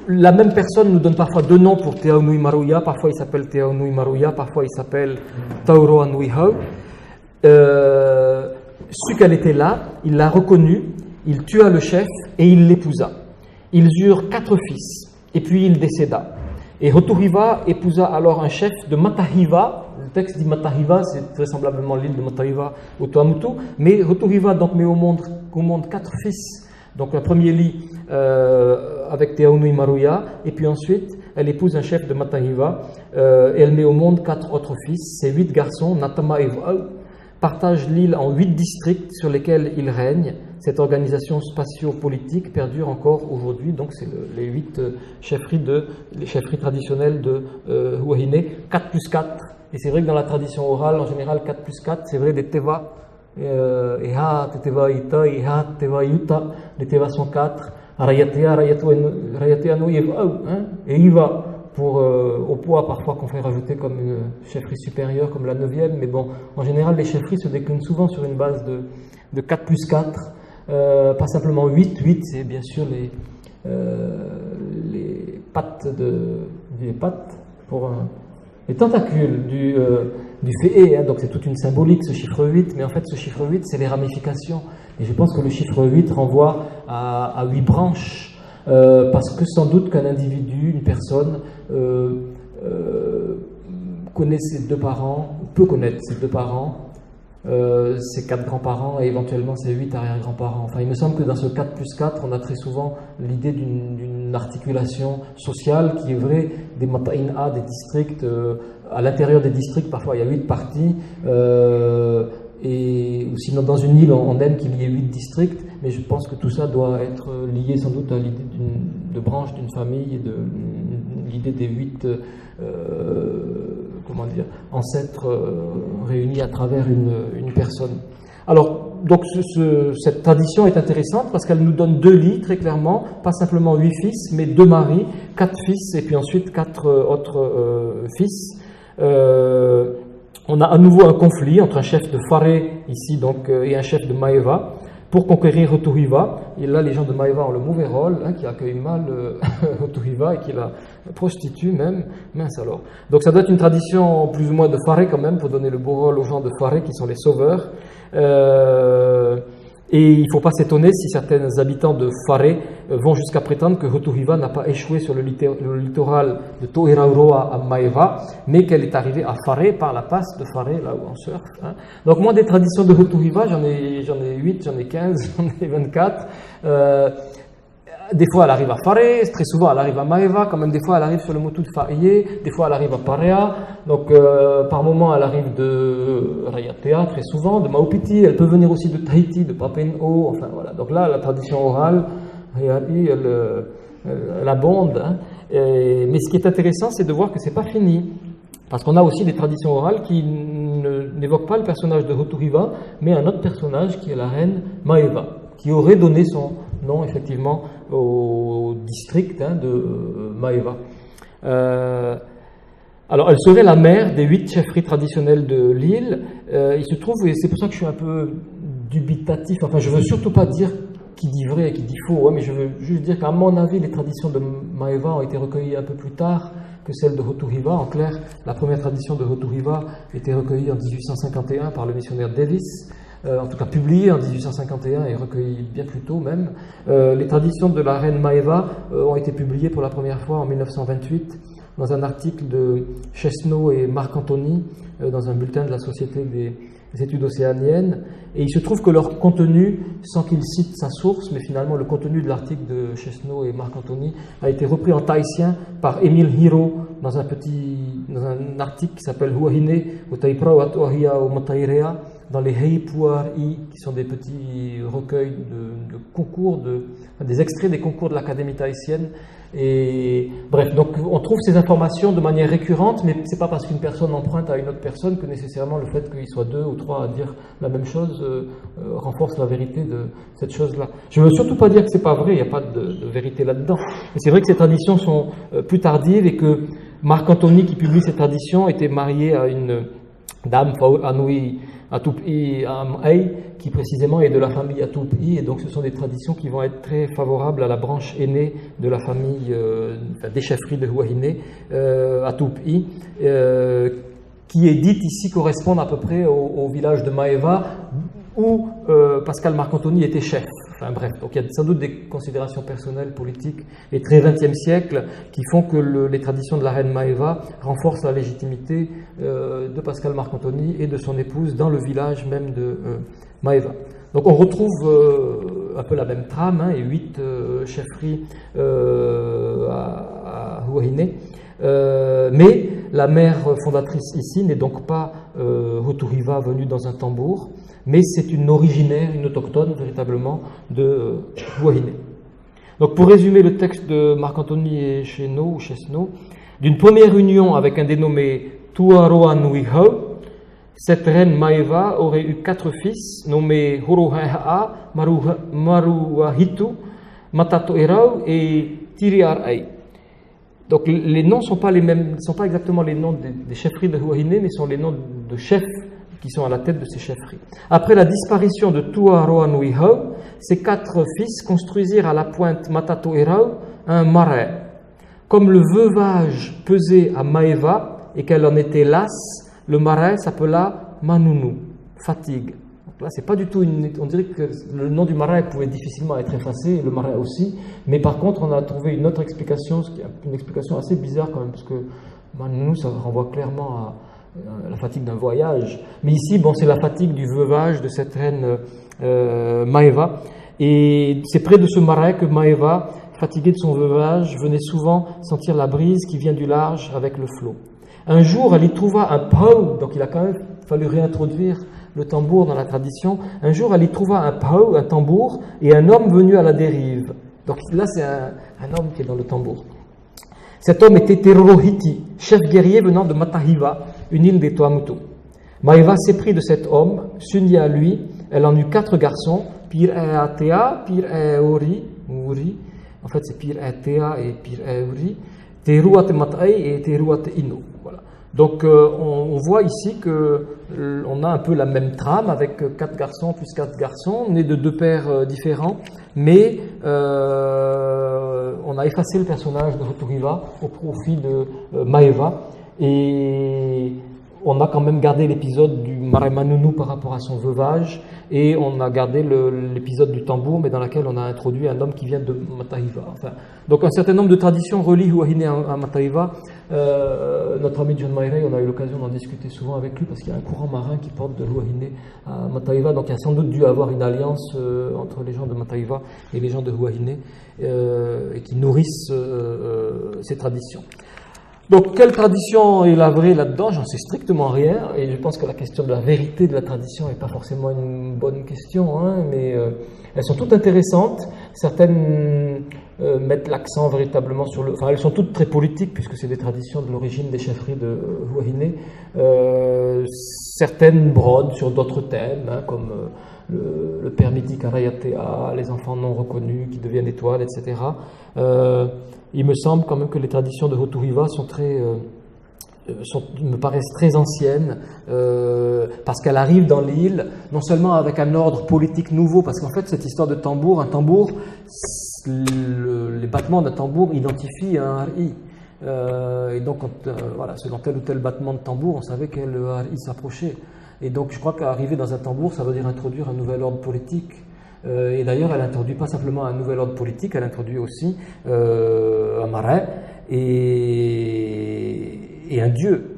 la même personne nous donne parfois 2 noms pour Teaunui Maruya, parfois il s'appelle Teaunui Maruya, parfois il s'appelle Tauroa Nui Hau. Su qu'elle était là, il l'a reconnue, il tua le chef et il l'épousa. Ils eurent 4 fils, et puis il décéda. Et Hutuhiva épousa alors un chef de Matahiva. Le texte dit Matahiva, c'est vraisemblablement l'île de Matahiva au Tuamotu. Mais Hutuhiva donc met au monde 4 fils. Donc un premier lit avec Teaunui Maruya, et puis ensuite elle épouse un chef de Matahiva, et elle met au monde 4 autres fils. Ces 8 garçons, Natama et Vau, partagent l'île en 8 districts sur lesquels ils règnent. Cette organisation spatio-politique perdure encore aujourd'hui, donc c'est les 8 chefferies traditionnelles de Huahine, 4 plus 4. Et c'est vrai que dans la tradition orale, en général, 4 plus 4, c'est vrai des teva. Eha, teva ita, eha, teva yuta. Les tevas sont 4. Rayatea no yevau, et iva. Au poids parfois qu'on fait rajouter comme une chefferie supérieure, comme la 9e, mais bon, en général, les chefferies se déclinent souvent sur une base de 4 plus 4. Pas simplement 8. 8, c'est bien sûr les pattes pour les tentacules du féé, donc c'est toute une symbolique ce chiffre 8, mais en fait ce chiffre 8 c'est les ramifications, et je pense que le chiffre 8 renvoie à 8 branches, parce que sans doute qu'un individu, une personne connaît ses 2 parents, peut connaître ses 2 parents, ses 4 grands-parents et éventuellement ses 8 arrière-grands-parents. Enfin, il me semble que dans ce 4 plus 4, on a très souvent l'idée d'une articulation sociale qui est vraie, des mata'in'a, des districts. À l'intérieur des districts, parfois il y a 8 parties. Ou sinon, dans une île, on aime qu'il y ait 8 districts, mais je pense que tout ça doit être lié sans doute à l'idée de branche d'une famille et de l'idée des 8 ancêtres réunis à travers une personne. Alors, donc cette tradition est intéressante parce qu'elle nous donne 2 lits, très clairement, pas simplement 8 fils, mais 2 maris, 4 fils, et puis ensuite 4 autres fils. On a à nouveau un conflit entre un chef de Faré, ici, donc, et un chef de Maeva, pour conquérir Hotuhiva. Et là, les gens de Maeva ont le mauvais rôle, qui accueillent mal Hotuhiva et qui la prostituent même. Mince alors. Donc ça doit être une tradition plus ou moins de Faré quand même, pour donner le beau rôle aux gens de Faré, qui sont les sauveurs. Et il ne faut pas s'étonner si certains habitants de Faré vont jusqu'à prétendre que Hotuhiva n'a pas échoué sur le littoral de Toirauroa à Maeva, mais qu'elle est arrivée à Faré par la passe de Faré, là où on surfe. Donc moi, des traditions de Hotuhiva, j'en ai 8, j'en ai 15, j'en ai 24. Des fois, elle arrive à Faré, très souvent, elle arrive à Maeva, quand même des fois, elle arrive sur le Motu de Faye, des fois, elle arrive à Parea. Donc, par moment, elle arrive de Rayatea, très souvent, de Maupiti, elle peut venir aussi de Tahiti, de Papen'o, enfin voilà. Donc là, la tradition orale, elle abonde. Mais ce qui est intéressant, c'est de voir que c'est pas fini. Parce qu'on a aussi des traditions orales qui n'évoquent pas le personnage de Hotuhiva, mais un autre personnage qui est la reine Maeva, qui aurait donné son nom effectivement au district de Maeva. Alors, elle serait la mère des 8 chefferies traditionnelles de l'île. Il se trouve, et c'est pour ça que je suis un peu dubitatif, enfin je ne veux surtout pas dire qui dit vrai et qui dit faux, mais je veux juste dire qu'à mon avis, les traditions de Maeva ont été recueillies un peu plus tard que celles de Hotuhiva. En clair, la première tradition de Hotuhiva était recueillie en 1851 par le missionnaire Davis, en tout cas publiée en 1851 et recueillie bien plus tôt même. Les traditions de la reine Maeva ont été publiées pour la première fois en 1928 dans un article de Chesneau et Marc Antony dans un bulletin de la Société des études océaniennes. Et il se trouve que leur contenu, sans qu'ils citent sa source, mais finalement le contenu de l'article de Chesneau et Marc Antony a été repris en tahitien par Émile Hiro dans un article qui s'appelle Huahine, Utaiprao Atuahia o Matairea, dans les Heipuari, qui sont des petits recueils de concours, des extraits des concours de l'Académie tahitienne. Et bref, donc on trouve ces informations de manière récurrente, mais c'est pas parce qu'une personne emprunte à une autre personne que nécessairement le fait qu'il soit 2 ou 3 à dire la même chose renforce la vérité de cette chose-là. Je ne veux surtout pas dire que c'est pas vrai, il n'y a pas de vérité là-dedans. Mais c'est vrai que ces traditions sont plus tardives et que Marc Antony, qui publie ces traditions, était marié à une dame, Anui Atupi Am'ay, qui précisément est de la famille Atupi, et donc ce sont des traditions qui vont être très favorables à la branche aînée de la famille des chefferies de Huahine, Atupi, qui est dite ici correspondre à peu près au village de Maeva, où Pascal Marc-Antony était chef. Enfin bref, donc il y a sans doute des considérations personnelles, politiques et très XXe siècle qui font que les traditions de la reine Maeva renforcent la légitimité de Pascal Marc-Antony et de son épouse dans le village même de Maeva. Donc on retrouve un peu la même trame, et 8 chefferies à Huahine. Mais la mère fondatrice ici n'est donc pas Hotuhiva venue dans un tambour, mais c'est une originaire, une autochtone véritablement de Huahine. Donc pour résumer le texte de Marc-Antony et Chesneau, d'une première union avec un dénommé Tuaroa Nuihau, cette reine Maeva aurait eu 4 fils nommés Horoha'a, Maruahitu, Matatoerau et Tiriarai. Donc les noms ne sont pas les mêmes, ne sont pas exactement les noms des chefferies de Huahine, mais sont les noms de chefs qui sont à la tête de ces chefferies. Après la disparition de Tuaroa Nuihau, ces 4 fils construisirent à la pointe Matatoerau un marais. Comme le veuvage pesait à Maeva et qu'elle en était lasse, le marais s'appela Manunu, fatigue. Donc là, c'est pas du tout on dirait que le nom du marais pouvait difficilement être effacé, le marais aussi, mais par contre, on a trouvé une autre explication, une explication assez bizarre quand même, parce que Manunu, ça renvoie clairement la fatigue d'un voyage. Mais ici, bon, c'est la fatigue du veuvage de cette reine Maeva. Et c'est près de ce marais que Maeva, fatiguée de son veuvage, venait souvent sentir la brise qui vient du large avec le flot. Un jour, elle y trouva un pau, donc il a quand même fallu réintroduire le tambour dans la tradition. Un jour, elle y trouva un pau, un tambour, et un homme venu à la dérive. Donc là, c'est un homme qui est dans le tambour. Cet homme était Terohiti, chef guerrier venant de Matahiva, une île des Tuamotu. Maeva s'éprit de cet homme, s'unit à lui. Elle en eut 4 garçons, Pir Atea, Pir Uri, en fait c'est Pir Atea et Pir Uri, Teruate Matai et Teruate Ino. Voilà. Donc on voit ici qu'on a un peu la même trame avec 4 garçons plus 4 garçons, nés de 2 pères différents, mais on a effacé le personnage de Hoturiva au profit de Maeva, et on a quand même gardé l'épisode du Maremanunu par rapport à son veuvage, et on a gardé l'épisode du tambour, mais dans lequel on a introduit un homme qui vient de Matahiva. Enfin, donc un certain nombre de traditions relient Huahine à Matahiva. Notre ami John Mairey, on a eu l'occasion d'en discuter souvent avec lui, parce qu'il y a un courant marin qui porte de Huahine à Matahiva, donc il y a sans doute dû avoir une alliance entre les gens de Matahiva et les gens de Huahine, et qui nourrissent ces traditions. Donc, quelle tradition est la vraie là-dedans? J'en sais strictement rien, et je pense que la question de la vérité de la tradition n'est pas forcément une bonne question, hein, mais elles sont toutes intéressantes. Certaines mettent l'accent véritablement sur le... Enfin, elles sont toutes très politiques, puisque c'est des traditions de l'origine des chefferies de Huahine. Certaines brodent sur d'autres thèmes, hein, comme le père mythique Arayatea, les enfants non reconnus qui deviennent étoiles, etc. Il me semble quand même que les traditions de Hoturiva me paraissent très anciennes, parce qu'elle arrive dans l'île, non seulement avec un ordre politique nouveau, parce qu'en fait cette histoire de tambour, un tambour, les battements d'un tambour identifient un hari. Et donc, voilà, selon tel ou tel battement de tambour, on savait quel hari s'approchait. Et donc je crois qu'arriver dans un tambour, ça veut dire introduire un nouvel ordre politique. Et d'ailleurs, elle n'introduit pas simplement un nouvel ordre politique, elle introduit aussi un marais et un dieu,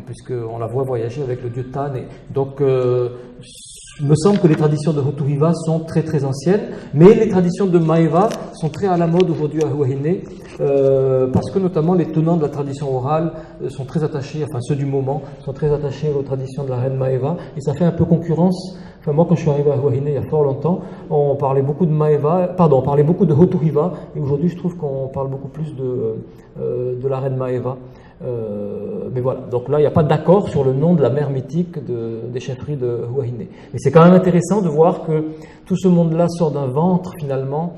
puisqu'on la voit voyager avec le dieu Tan. Et donc, il me semble que les traditions de Hoturiva sont très très anciennes, mais les traditions de Maeva sont très à la mode aujourd'hui à Huahine, parce que notamment les tenants de la tradition orale sont très attachés, enfin ceux du moment, sont très attachés aux traditions de la reine Maeva, et ça fait un peu concurrence. Enfin, moi, quand je suis arrivé à Huahine il y a fort longtemps, on parlait beaucoup de on parlait beaucoup de Hoturiva, et aujourd'hui je trouve qu'on parle beaucoup plus de la reine Maeva. Mais voilà, donc là il n'y a pas d'accord sur le nom de la mère mythique des chefferies de Huahine. Mais c'est quand même intéressant de voir que tout ce monde-là sort d'un ventre finalement,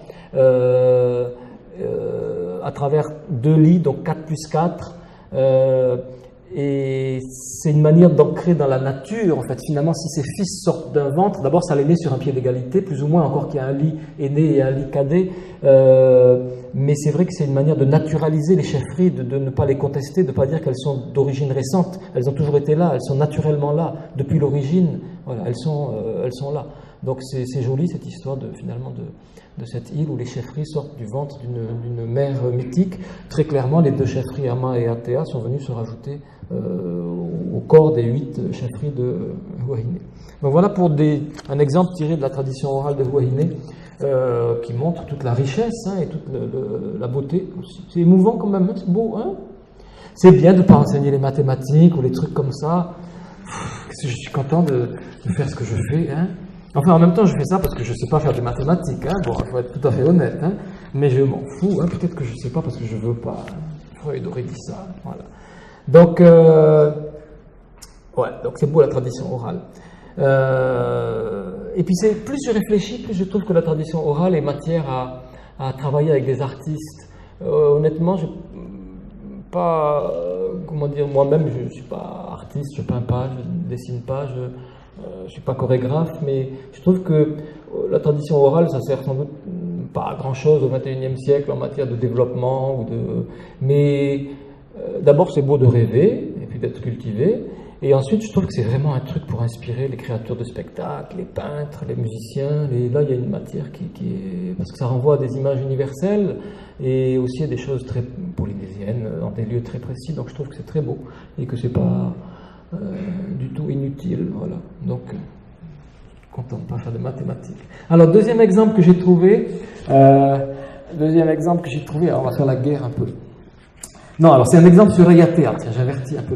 à travers 2 lits, donc 4 plus 4. Et c'est une manière d'ancrer dans la nature, en fait. Finalement, si ces fils sortent d'un ventre, d'abord ça les met sur un pied d'égalité, plus ou moins, encore qu'il y a un lit aîné et un lit cadet. Mais c'est vrai que c'est une manière de naturaliser les chefferies, de ne pas les contester, de ne pas dire qu'elles sont d'origine récente. Elles ont toujours été là, elles sont naturellement là. Depuis l'origine, voilà, elles sont là. Donc c'est joli cette histoire finalement de cette île où les chefferies sortent du ventre d'une mère mythique. Très clairement, les 2 chefferies, Ama et Atea, sont venues se rajouter au corps des 8 chefferies de Huahine. Donc voilà pour un exemple tiré de la tradition orale de Huahine, qui montre toute la richesse, hein, et toute la beauté aussi. C'est émouvant quand même, hein, c'est beau. Hein, c'est bien de ne pas enseigner les mathématiques ou les trucs comme ça. Je suis content de faire ce que je fais. Hein. Enfin, en même temps, je fais ça parce que je ne sais pas faire des mathématiques. Hein. Bon, il faut être tout à fait honnête. Hein. Mais je m'en fous. Hein. Peut-être que je ne sais pas parce que je ne veux pas. Freud aurait dit ça. Voilà. Donc, donc c'est beau la tradition orale. Et puis, plus je réfléchis, plus je trouve que la tradition orale est matière à travailler avec des artistes. Honnêtement, moi-même, je ne suis pas artiste, je ne peins pas, je ne dessine pas, je ne suis pas chorégraphe, mais je trouve que la tradition orale, ça sert sans doute pas à grand-chose au XXIe siècle en matière de développement. Mais d'abord, c'est beau de rêver et puis d'être cultivé. Et ensuite, je trouve que c'est vraiment un truc pour inspirer les créateurs de spectacles, les peintres, les musiciens. Et là, il y a une matière qui est... Parce que ça renvoie à des images universelles et aussi à des choses très polynésiennes, dans des lieux très précis. Donc je trouve que c'est très beau et que c'est pas du tout inutile. Voilà. Donc, content de pas faire de mathématiques. Alors, deuxième exemple que j'ai trouvé, alors on va faire la guerre un peu. Non, alors c'est un exemple sur Rayatea. Tiens, j'avertis un peu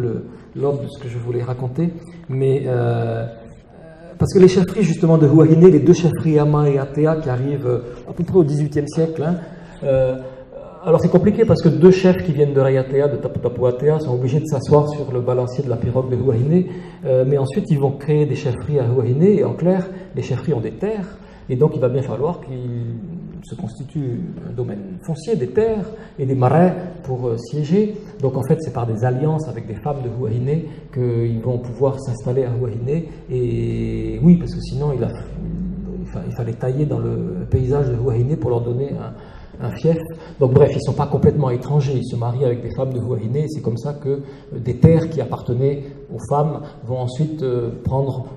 l'ordre de ce que je voulais raconter, mais parce que les chefferies justement de Huahine, les deux chefferies Ama et Atea qui arrivent à peu près au XVIIIe siècle, alors c'est compliqué parce que deux chefs qui viennent de Rayatea, de Tapu-Tapu-Atea, sont obligés de s'asseoir sur le balancier de la pirogue de Huahine, mais ensuite ils vont créer des chefferies à Huahine, et en clair, les chefferies ont des terres, et donc il va bien falloir qu'ils se constituent un domaine foncier, des terres et des marais pour siéger. Donc en fait c'est par des alliances avec des femmes de Huahine qu'ils vont pouvoir s'installer à Huahine, et oui, parce que sinon il fallait tailler dans le paysage de Huahine pour leur donner un fief. Donc bref, ils ne sont pas complètement étrangers, ils se marient avec des femmes de Huahine, et c'est comme ça que des terres qui appartenaient aux femmes vont ensuite prendre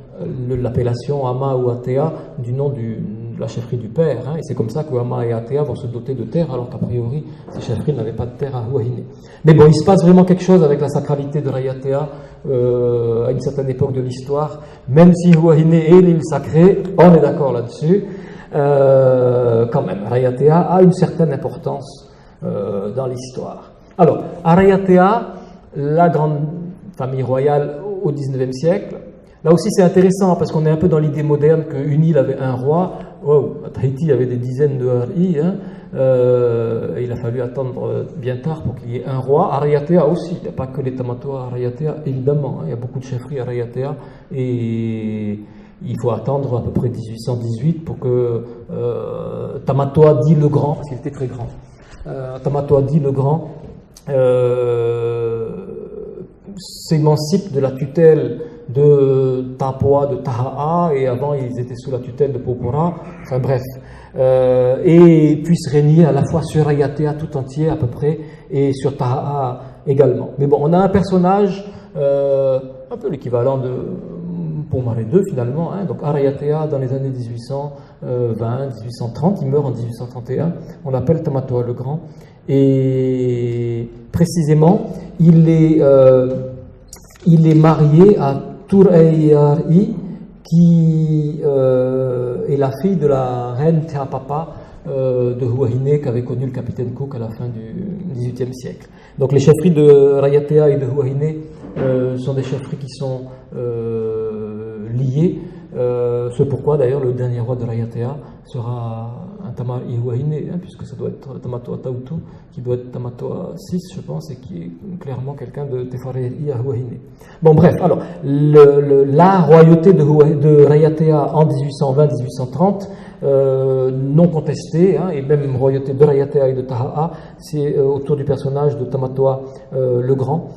l'appellation Ama ou Atea du nom de la chefferie du père, et c'est comme ça que Ama et Atea vont se doter de terres, alors qu'a priori ces chefferies n'avaient pas de terre à Huahine. Mais bon, il se passe vraiment quelque chose avec la sacralité de Rayatea à une certaine époque de l'histoire, même si Huahine est l'île sacrée, on est d'accord là-dessus. Quand même, Rayatea a une certaine importance dans l'histoire. Alors, à Rayatea, la grande famille royale au XIXe siècle, là aussi c'est intéressant parce qu'on est un peu dans l'idée moderne qu'une île avait un roi. Oh, à Tahiti, il y avait des dizaines de haris, il a fallu attendre bien tard pour qu'il y ait un roi. À Rayatea aussi, il n'y a pas que les Tamatoa à Rayatea, évidemment, il y a beaucoup de chefferies à Rayatea, et il faut attendre à peu près 1818 pour que Tamatoa dit le Grand, parce qu'il était très grand, Tamatoa dit le Grand s'émancipe de la tutelle de Tapua, de Taha'a, et avant ils étaient sous la tutelle de Popora, enfin bref, et puisse régner à la fois sur Rayatea tout entier à peu près, et sur Taha'a également. Mais bon, on a un personnage un peu l'équivalent de Pomare II finalement, donc à Rayatea dans les années 1820, 1830, il meurt en 1831, on l'appelle Tamatoa le Grand, et précisément il est marié à Tur'ei-Ari, qui est la fille de la reine Teapapa de Huahine qu'avait connu le capitaine Cook à la fin du XVIIIe siècle. Donc les chefferies de Rayatea et de Huahine sont des chefferies qui sont liées. C'est pourquoi d'ailleurs le dernier roi de Rayatea sera un Tamari Huahine, puisque ça doit être Tamatoa Tautu, qui doit être Tamatoa 6, je pense, et qui est clairement quelqu'un de Tefarei à Huahine. Bon, bref, alors, la royauté de Rayatea en 1820-1830, non contestée, et même royauté de Rayatea et de Taha'a, c'est autour du personnage de Tamatoa le Grand.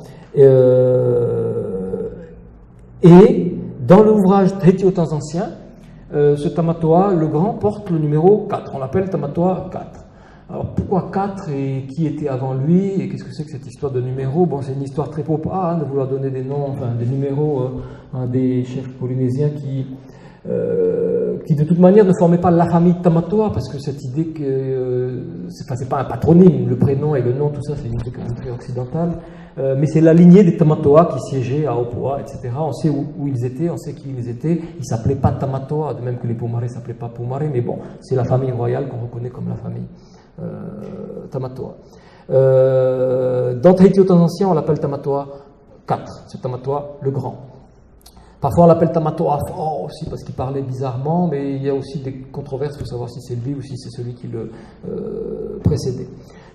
Et dans l'ouvrage Tahiti aux temps anciens, ce Tamatoa le Grand porte le numéro 4, on l'appelle Tamatoa 4. Alors pourquoi 4 et qui était avant lui et qu'est-ce que c'est que cette histoire de numéros? Bon, c'est une histoire très popa de vouloir donner des noms, enfin des numéros à des chefs polynésiens qui de toute manière ne formaient pas la famille Tamatoa, parce que cette idée que c'est pas un patronyme, le prénom et le nom, tout ça c'est une idée quand même très occidentale, mais c'est la lignée des Tamatoa qui siégeaient à Opoa, etc. On sait où ils étaient, on sait qui ils étaient. Ils s'appelaient pas Tamatoa, de même que les Pomare ne s'appelaient pas Pomare, mais bon, c'est la famille royale qu'on reconnaît comme la famille Tamatoa. Dans Tahiti aux temps anciens, on l'appelle Tamatoa 4, c'est Tamatoa le Grand. Parfois on l'appelle Tamatoa fort aussi parce qu'il parlait bizarrement, mais il y a aussi des controverses pour savoir si c'est lui ou si c'est celui qui le précédait.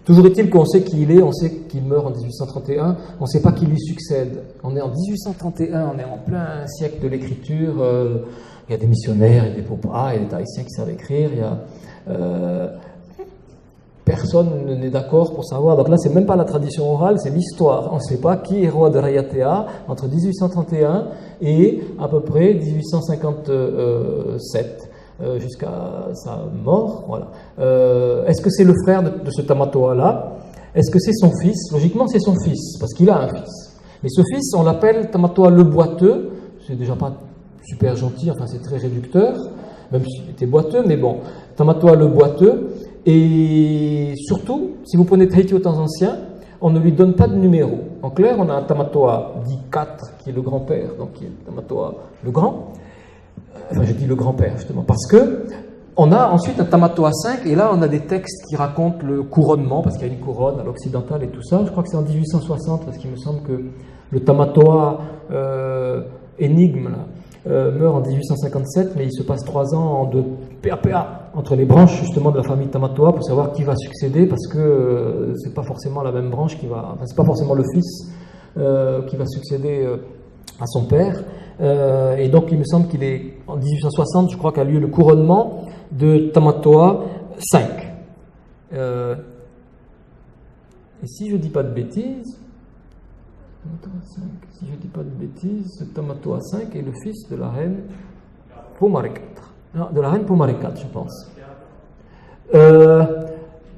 Toujours est-il qu'on sait qui il est, on sait qu'il meurt en 1831, on ne sait pas qui lui succède. On est en 1831, on est en plein siècle de l'écriture, il y a des missionnaires, il y a des Popas, il y a des Tahitiens qui savent écrire, il y a... personne n'est d'accord pour savoir. Donc là, c'est même pas la tradition orale, c'est l'histoire. On ne sait pas qui est roi de Rayatea entre 1831 et à peu près 1857, jusqu'à sa mort. Voilà. Est-ce que c'est le frère de ce Tamatoa-là? Est-ce que c'est son fils? Logiquement, c'est son fils, parce qu'il a un fils. Mais ce fils, on l'appelle Tamatoa le Boiteux. C'est déjà pas super gentil, enfin c'est très réducteur, même s'il était boiteux, mais bon, Tamatoa le Boiteux. Et surtout, si vous prenez Tahiti aux temps anciens, on ne lui donne pas de numéro. En clair, on a un Tamatoa dit 4, qui est le grand-père, donc qui est le Tamatoa le grand. Enfin, je dis le grand-père, justement, parce que on a ensuite un Tamatoa 5, et là, on a des textes qui racontent le couronnement, parce qu'il y a une couronne à l'occidental et tout ça. Je crois que c'est en 1860, parce qu'il me semble que le Tamatoa énigme meurt en 1857, mais il se passe 3 ans de PAPA entre les branches justement de la famille Tamatoa pour savoir qui va succéder, parce que c'est pas forcément la même branche qui va, enfin c'est pas forcément le fils qui va succéder à son père, et donc il me semble qu'il est en 1860, je crois qu'a lieu le couronnement de Tamatoa 5. Et si je dis pas de bêtises, si je ne dis pas de bêtises, ce Tamatoa 5 est le fils de la reine Pomare 4. Non, de la reine Pomare 4, je pense.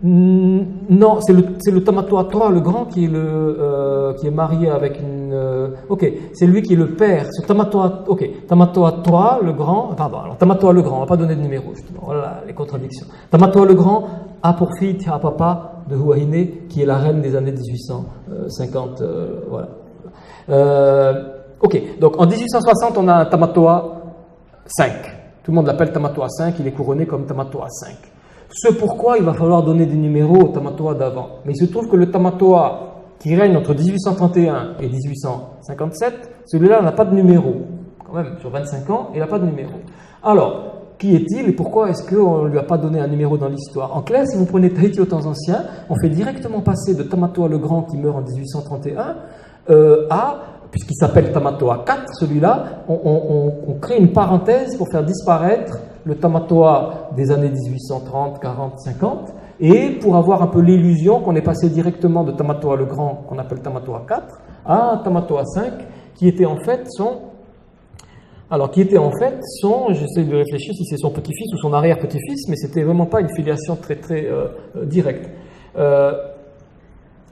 Non, c'est le Tamatoa 3, le grand, qui est marié avec une... ok, c'est lui qui est le père. Ce Tamatoa, ok, Tamatoa 3, le grand... Pardon, alors Tamatoa le grand, on ne va pas donner de numéro, justement. Voilà les contradictions. Tamatoa le grand a pour fille Papa de Huahine, qui est la reine des années 1850. Voilà. Ok, donc en 1860, on a un Tamatoa 5. Tout le monde l'appelle Tamatoa 5, il est couronné comme Tamatoa 5. Ce pourquoi il va falloir donner des numéros au Tamatoa d'avant. Mais il se trouve que le Tamatoa qui règne entre 1831 et 1857, celui-là n'a pas de numéro. Quand même, sur 25 ans, il n'a pas de numéro. Alors, qui est-il et pourquoi est-ce qu'on ne lui a pas donné un numéro dans l'histoire? En clair, si vous prenez Tahiti aux temps anciens, on fait directement passer de Tamatoa le Grand qui meurt en 1831 à, puisqu'il s'appelle Tamatoa 4, celui-là, on crée une parenthèse pour faire disparaître le Tamatoa des années 1830, 40, 50, et pour avoir un peu l'illusion qu'on est passé directement de Tamatoa le Grand, qu'on appelle Tamatoa 4, à Tamatoa 5, qui était en fait j'essaie de réfléchir si c'est son petit-fils ou son arrière-petit-fils, mais c'était vraiment pas une filiation très très directe.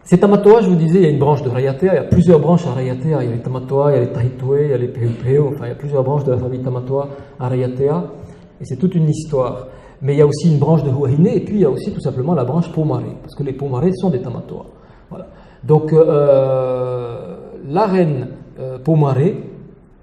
Ces Tamatoa, je vous disais, il y a une branche de Rayatea, il y a plusieurs branches à Rayatea, il y a les Tamatoa, il y a les Tahitoe, il y a les Peupeo, enfin il y a plusieurs branches de la famille Tamatoa à Rayatea, et c'est toute une histoire. Mais il y a aussi une branche de Huahine, et puis il y a aussi tout simplement la branche Pomare, parce que les Pomare sont des Tamatoa. Voilà. Donc la reine Pomare,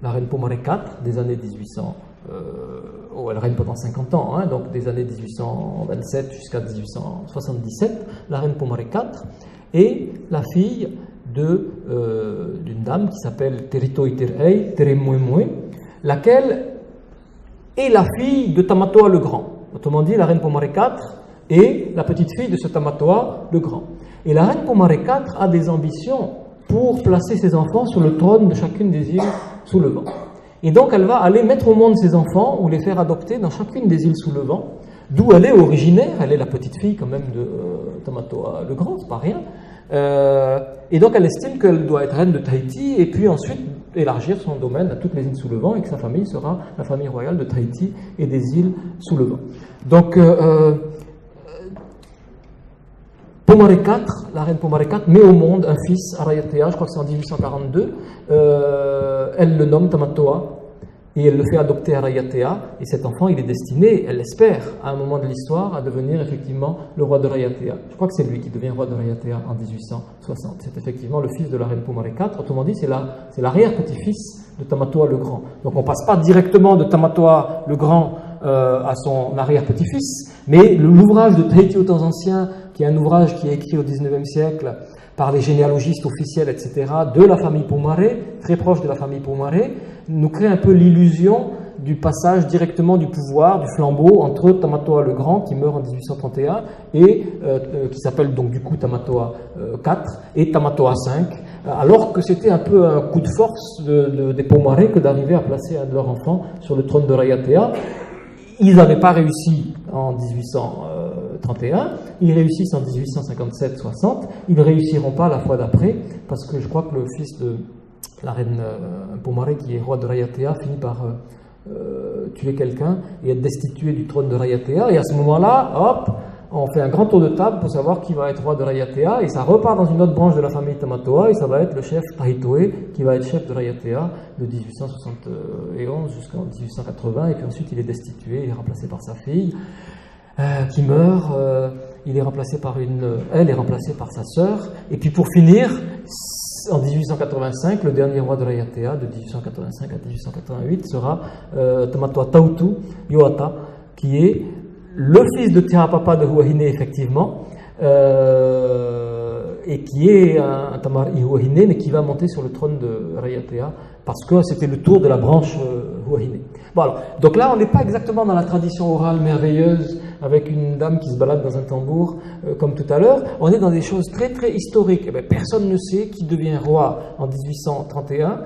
la reine Pomare 4 des années 1800, elle règne pendant 50 ans, hein, donc des années 1827 jusqu'à 1877, la reine Pomare 4 est la fille d'une dame qui s'appelle Terito Iterei, Teremouemoué, laquelle est la fille de Tamatoa le Grand. Autrement dit, la reine Pomare 4 est la petite fille de ce Tamatoa le Grand. Et la reine Pomare 4 a des ambitions pour placer ses enfants sur le trône de chacune des îles sous le vent. Et donc elle va aller mettre au monde ses enfants ou les faire adopter dans chacune des îles sous le vent, d'où elle est originaire. Elle est la petite fille quand même de Tamatoa le Grand, c'est pas rien. Et donc elle estime qu'elle doit être reine de Tahiti et puis ensuite élargir son domaine à toutes les îles sous le vent et que sa famille sera la famille royale de Tahiti et des îles sous le vent. Donc Pomare 4, la reine Pomare 4 met au monde un fils à Rayatea, je crois que c'est en 1842. Elle le nomme Tamatoa et elle le fait adopter à Rayatea. Et cet enfant, il est destiné, elle l'espère, à un moment de l'histoire, à devenir effectivement le roi de Rayatea. Je crois que c'est lui qui devient roi de Rayatea en 1860. C'est effectivement le fils de la reine Pomare 4. Autrement dit, c'est l'arrière-petit-fils de Tamatoa le Grand. Donc on ne passe pas directement de Tamatoa le Grand à son arrière-petit-fils, mais l'ouvrage de Tahiti aux temps anciens, qui est un ouvrage qui est écrit au XIXe siècle par les généalogistes officiels, etc., de la famille Pomare, très proche de la famille Pomare, nous crée un peu l'illusion du passage directement du pouvoir, du flambeau, entre Tamatoa le Grand, qui meurt en 1831, et qui s'appelle donc du coup Tamatoa 4, et Tamatoa 5, alors que c'était un peu un coup de force des Pomare que d'arriver à placer un de leurs enfants sur le trône de Rayatea. Ils n'avaient pas réussi en 1831, ils réussissent en 1857-60, ils ne réussiront pas la fois d'après, parce que je crois que le fils de la reine Pomare, qui est roi de Rayatea, finit par tuer quelqu'un et être destitué du trône de Rayatea, et à ce moment-là, hop, on fait un grand tour de table pour savoir qui va être roi de Rayatea, et ça repart dans une autre branche de la famille Tamatoa, et ça va être le chef Tahitoe, qui va être chef de Rayatea de 1871 jusqu'en 1880, et puis ensuite il est destitué, il est remplacé par sa fille, qui meurt, elle est remplacée par sa sœur. Et puis pour finir, en 1885, le dernier roi de Rayatea, de 1885 à 1888, sera Tamatoa Tautu Yoata, qui est le fils de Tirapapa de Huahine, effectivement, et qui est un Tamari Huahine, mais qui va monter sur le trône de Rayatea, parce que c'était le tour de la branche Huahine. Bon, alors, donc là, on n'est pas exactement dans la tradition orale merveilleuse, avec une dame qui se balade dans un tambour, comme tout à l'heure. On est dans des choses très très historiques. Eh bien, personne ne sait qui devient roi en 1831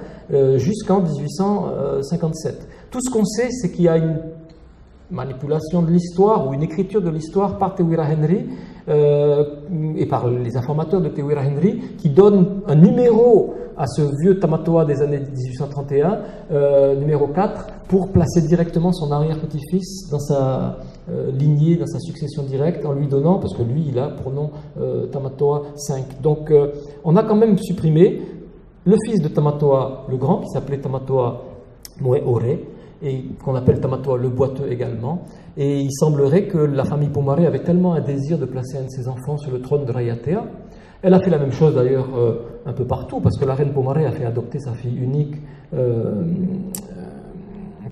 jusqu'en 1857. Tout ce qu'on sait, c'est qu'il y a une manipulation de l'histoire ou une écriture de l'histoire par Te Wira Henry et par les informateurs de Te Wira Henry qui donnent un numéro à ce vieux Tamatoa des années 1831, numéro 4, pour placer directement son arrière-petit-fils dans sa lignée, dans sa succession directe, en lui donnant, parce que lui, il a pour nom Tamatoa 5. Donc, on a quand même supprimé le fils de Tamatoa le Grand, qui s'appelait Tamatoa Moe Ore, et qu'on appelle Tamatoa le Boiteux également. Et il semblerait que la famille Pomare avait tellement un désir de placer un de ses enfants sur le trône de Rayatea. Elle a fait la même chose d'ailleurs un peu partout, parce que la reine Pomare a fait adopter sa fille unique,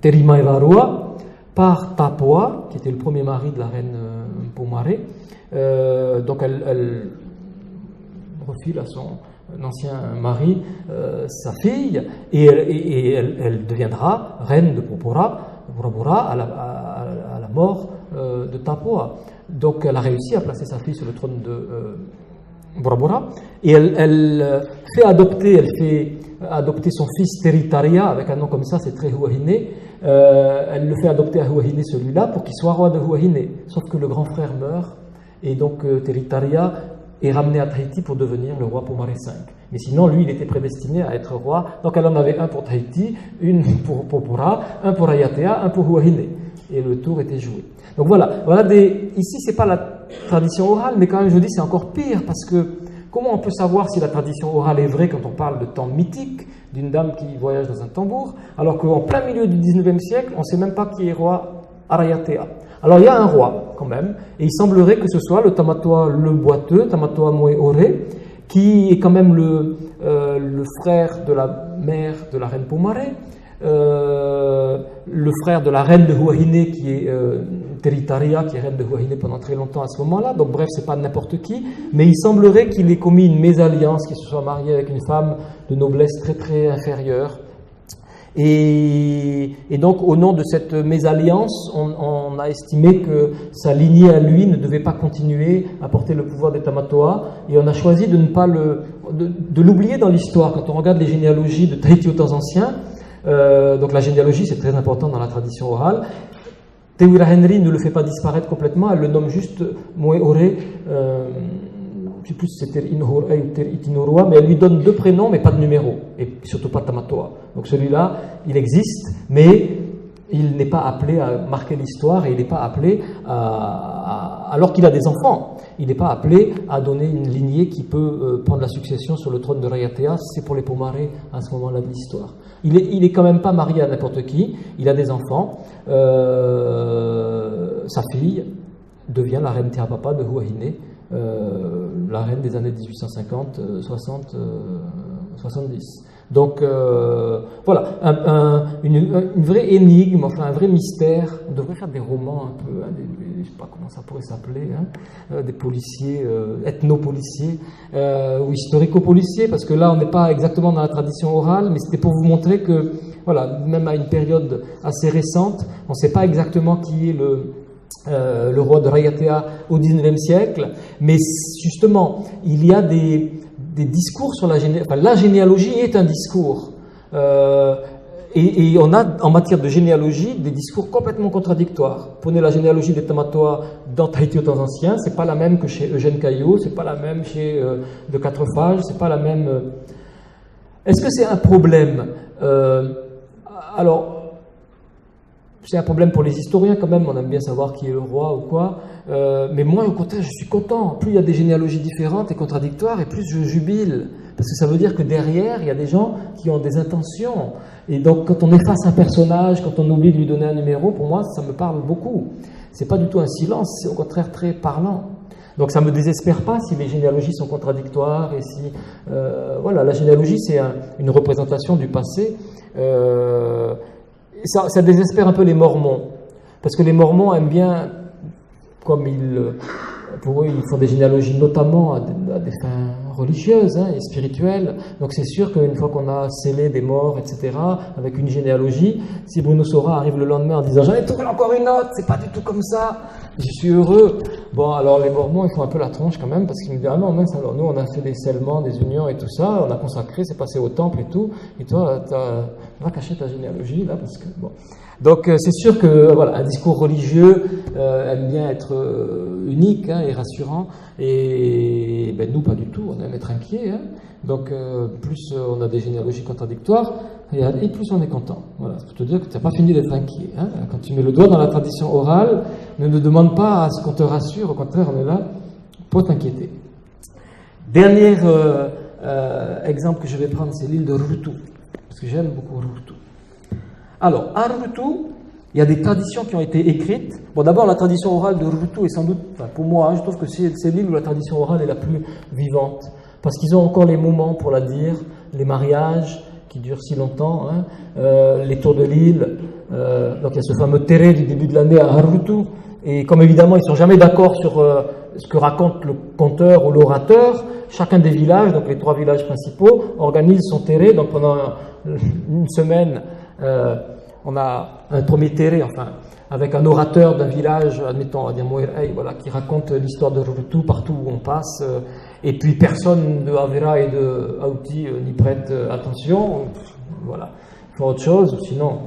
Terima Evarua, par Tapoa, qui était le premier mari de la reine Pomare. Donc elle refile à son ancien mari sa fille, et elle deviendra reine de Bora à la mort de Tapoa. Donc elle a réussi à placer sa fille sur le trône de Bora Bora, et elle fait adopter son fils Teritaria, avec un nom comme ça, c'est très Huahine. Elle le fait adopter à Huahine, celui-là, pour qu'il soit roi de Huahine. Sauf que le grand frère meurt, et donc Teritaria est ramené à Tahiti pour devenir le roi Pomare V. Mais sinon, lui, il était prédestiné à être roi. Donc elle en avait un pour Tahiti, une pour Popora, un pour Rayatea, un pour Huahine. Et le tour était joué. Donc voilà, ici, c'est pas la tradition orale, mais quand même, je dis, c'est encore pire, parce que comment on peut savoir si la tradition orale est vraie quand on parle de temps mythique, d'une dame qui voyage dans un tambour, alors qu'en plein milieu du 19e siècle, on ne sait même pas qui est roi à Rayatea. Alors il y a un roi, quand même, et il semblerait que ce soit le Tamatoa le Boiteux, Tamatoa Moe Ore, qui est quand même le frère de la mère de la reine Pomare, le frère de la reine de Huahine, qui est Teritaria, qui est reine de Huahine pendant très longtemps à ce moment-là. Donc bref, c'est pas n'importe qui, mais il semblerait qu'il ait commis une mésalliance, qu'il se soit marié avec une femme de noblesse très très inférieure. Et donc, au nom de cette mésalliance, on a estimé que sa lignée à lui ne devait pas continuer à porter le pouvoir des Tamatoa, et on a choisi de ne pas de l'oublier dans l'histoire. Quand on regarde les généalogies de Tahiti aux temps anciens, donc la généalogie, c'est très important dans la tradition orale. Te Wira Henry ne le fait pas disparaître complètement, elle le nomme juste Moe Ore, je ne sais plus si c'était Inhor ou Itinorua, mais elle lui donne 2 prénoms, mais pas de numéro, et surtout pas Tamatoa. Donc celui-là, il existe, mais il n'est pas appelé à marquer l'histoire, et il n'est pas appelé alors qu'il a des enfants, il n'est pas appelé à donner une lignée qui peut prendre la succession sur le trône de Rayatea. C'est pour les Pomare à ce moment-là de l'histoire. Il est quand même pas marié à n'importe qui, il a des enfants. Sa fille devient la reine Tirapapa de Huahine, la reine des années 1850, 60, 70. Donc voilà, une vraie énigme, enfin un vrai mystère. On devrait faire des romans un peu, je ne sais pas comment ça pourrait s'appeler, des policiers, ethno-policiers ou historico-policiers, parce que là on n'est pas exactement dans la tradition orale, mais c'était pour vous montrer que, voilà, même à une période assez récente, on ne sait pas exactement qui est le roi de Rayatea au XIXe siècle, mais justement, il y a des discours sur la généalogie est un discours. Et on a, en matière de généalogie, des discours complètement contradictoires. Prenez la généalogie des Tamatoa dans Tahiti aux temps anciens, c'est pas la même que chez Eugène Caillot, c'est pas la même chez De Quatrefages, c'est pas la même... Est-ce que c'est un problème alors, c'est un problème pour les historiens quand même, on aime bien savoir qui est le roi ou quoi, mais moi au contraire je suis content, plus il y a des généalogies différentes et contradictoires et plus je jubile, parce que ça veut dire que derrière il y a des gens qui ont des intentions, et donc quand on efface un personnage, quand on oublie de lui donner un numéro, pour moi ça me parle beaucoup, c'est pas du tout un silence, c'est au contraire très parlant. Donc ça ne me désespère pas si les généalogies sont contradictoires et si... voilà, la généalogie, c'est une représentation du passé. Ça désespère un peu les Mormons, parce que les Mormons aiment bien, comme pour eux, ils font des généalogies notamment à des fins religieuses et spirituelles. Donc c'est sûr qu'une fois qu'on a scellé des morts, etc., avec une généalogie, si Bruno Sora arrive le lendemain en disant « J'en ai trouvé encore une autre, c'est pas du tout comme ça, je suis heureux », bon, alors les Mormons, ils font un peu la tronche quand même, parce qu'ils me disent « Ah non, mince, alors nous, on a fait des scellements, des unions et tout ça, on a consacré, c'est passé au temple et tout, et toi, va cacher ta généalogie, là, parce que... bon. » Donc c'est sûr que voilà, un discours religieux aime bien être unique et rassurant, et nous pas du tout, on aime être inquiet. Donc plus on a des généalogies contradictoires, et plus on est content. Voilà, c'est pour te dire que tu n'as pas fini d'être inquiet. Quand tu mets le doigt dans la tradition orale, ne demande pas à ce qu'on te rassure, au contraire on est là pour t'inquiéter. Dernier exemple que je vais prendre, c'est l'île de Rurutu, parce que j'aime beaucoup Rurutu. Alors, à Rurutu, il y a des traditions qui ont été écrites. Bon, d'abord, la tradition orale de Rurutu est sans doute, pour moi, je trouve que c'est l'île où la tradition orale est la plus vivante. Parce qu'ils ont encore les moments pour la dire, les mariages qui durent si longtemps, les tours de l'île. Donc, il y a ce fameux terré du début de l'année à Rurutu. Et comme évidemment, ils ne sont jamais d'accord sur ce que raconte le conteur ou l'orateur, chacun des villages, donc les 3 villages principaux, organise son terré. Donc, pendant une semaine, on a un premier terré, enfin, avec un orateur d'un village, admettons, on va dire Moirei, voilà, qui raconte l'histoire de Rurutu partout où on passe, et puis personne de Avera et de Auti n'y prête attention, voilà, il faut autre chose, sinon...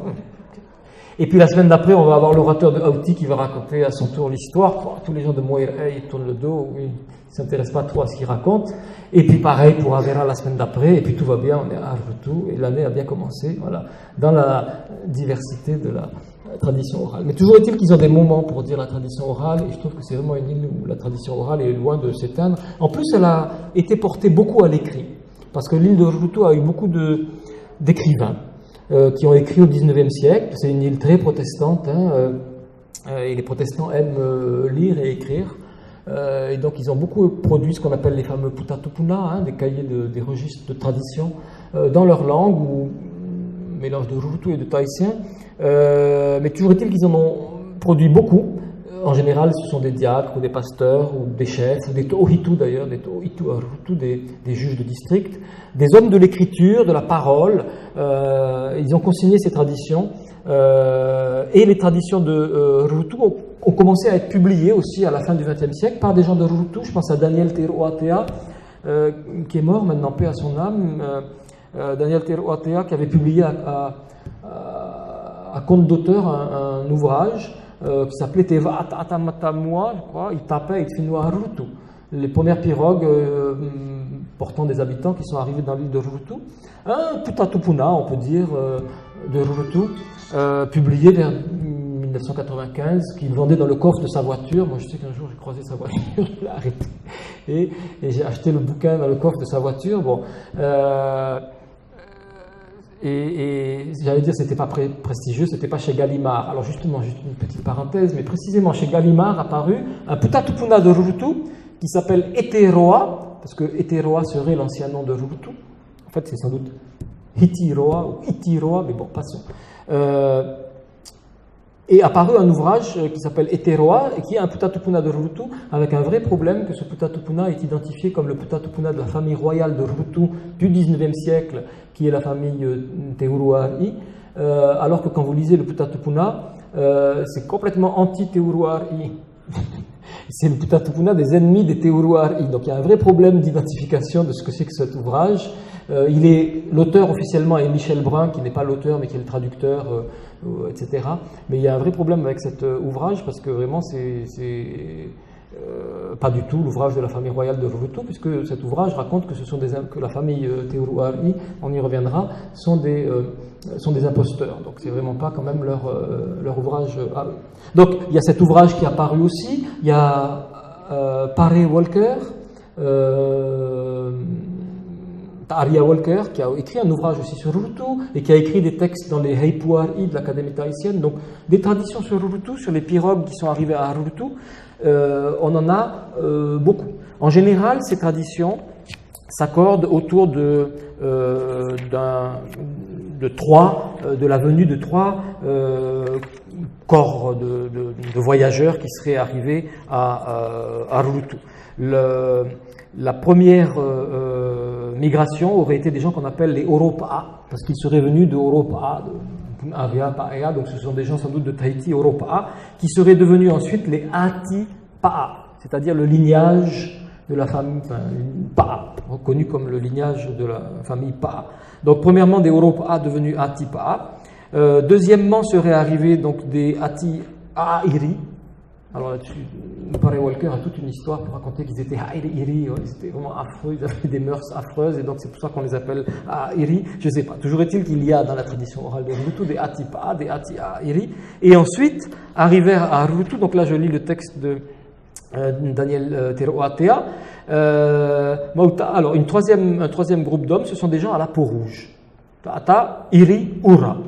Et puis la semaine d'après, on va avoir l'orateur de Auti qui va raconter à son tour l'histoire. Tous les gens de Moirei tournent le dos, ils ne s'intéressent pas trop à ce qu'il raconte. Et puis pareil pour Avera la semaine d'après, et puis tout va bien, on est à Rurutu, et l'année a bien commencé, voilà, dans la diversité de la tradition orale. Mais toujours est-il qu'ils ont des moments pour dire la tradition orale, et je trouve que c'est vraiment une île où la tradition orale est loin de s'éteindre. En plus, elle a été portée beaucoup à l'écrit, parce que l'île de Rurutu a eu beaucoup d'écrivains qui ont écrit au XIXe siècle. C'est une île très protestante, et les protestants aiment lire et écrire. Et donc ils ont beaucoup produit ce qu'on appelle les fameux putatupuna, des cahiers des registres de tradition dans leur langue, ou mélange de Rurutu et de tahitien. Mais toujours est-il qu'ils en ont produit beaucoup. En général, ce sont des diacres ou des pasteurs ou des chefs, ou des tohitu d'ailleurs, des tohitu à Rurutu, des juges de district, des hommes de l'écriture, de la parole. Ils ont consigné ces traditions. Et les traditions de Rurutu ont commencé à être publiées aussi à la fin du XXe siècle par des gens de Rurutu. Je pense à Daniel Teroatea, qui est mort maintenant, paix à son âme. Daniel Teroatea qui avait publié à compte d'auteur un ouvrage qui s'appelait Teva Atamatamua, je crois, il tapait Itfinua Rurutu. Les premières pirogues portant des habitants qui sont arrivés dans l'île de Rurutu. Un putatupuna, on peut dire, de Rurutu, publié vers 1995, qu'il vendait dans le coffre de sa voiture. Moi, je sais qu'un jour, j'ai croisé sa voiture, je l'ai arrêté. Et j'ai acheté le bouquin dans le coffre de sa voiture. Bon, et j'allais dire, c'était pas prestigieux, c'était pas chez Gallimard. Alors justement, juste une petite parenthèse, mais précisément chez Gallimard apparu un putatupuna de Rurutu qui s'appelle Eteroa, parce que Eteroa serait l'ancien nom de Rurutu. En fait, c'est sans doute Hitiroa ou Itiroa, mais bon, passons. Et apparu un ouvrage qui s'appelle Eteroa, et qui est un putatupuna de Rurutu, avec un vrai problème, que ce putatupuna est identifié comme le putatupuna de la famille royale de Rurutu du XIXe siècle, qui est la famille Teuruari, alors que quand vous lisez le putatupuna, c'est complètement anti-Teuruari. C'est le putatupuna des ennemis des Teuruari. Donc il y a un vrai problème d'identification de ce que c'est que cet ouvrage. L'auteur officiellement est Michel Brun, qui n'est pas l'auteur mais qui est le traducteur, etc. Mais il y a un vrai problème avec cet ouvrage parce que vraiment c'est pas du tout l'ouvrage de la famille royale de Rurutu, puisque cet ouvrage raconte que la famille Teuruari, on y reviendra, sont des imposteurs. Donc c'est vraiment pas quand même leur ouvrage à eux. Donc il y a cet ouvrage qui est apparu aussi. Il y a Paré Walker, Aria Walker, qui a écrit un ouvrage aussi sur Rurutu et qui a écrit des textes dans les Heipuari de l'Académie tahitienne. Donc, des traditions sur Rurutu, sur les pirogues qui sont arrivées à Rurutu, on en a beaucoup. En général, ces traditions s'accordent autour de la venue de trois corps de voyageurs qui seraient arrivés à Rurutu. La première migration aurait été des gens qu'on appelle les Oropa'a, parce qu'ils seraient venus de Oropa'a, de Avia Paea, donc ce sont des gens sans doute de Tahiti, Oropa'a, qui seraient devenus ensuite les Ati-Pa'a, c'est-à-dire le lignage de la famille Pa'a, reconnu comme le lignage de la famille Pa'a. Donc premièrement des Oropa'a devenus Ati-Pa'a. Deuxièmement seraient arrivés donc des Ati-A'iri. Alors là-dessus, Pareil Walker a toute une histoire pour raconter qu'ils étaient A'iri, ils étaient vraiment affreux, ils avaient des mœurs affreuses, et donc c'est pour ça qu'on les appelle A'iri. Je ne sais pas. Toujours est-il qu'il y a dans la tradition orale de Rurutu des Ati-Pa'a, des Ati-A'iri. Et ensuite, arrivèrent à Rurutu, donc là je lis le texte de Daniel Teroatea. Alors, un troisième groupe d'hommes, ce sont des gens à la peau rouge. Ta'ata iri ura,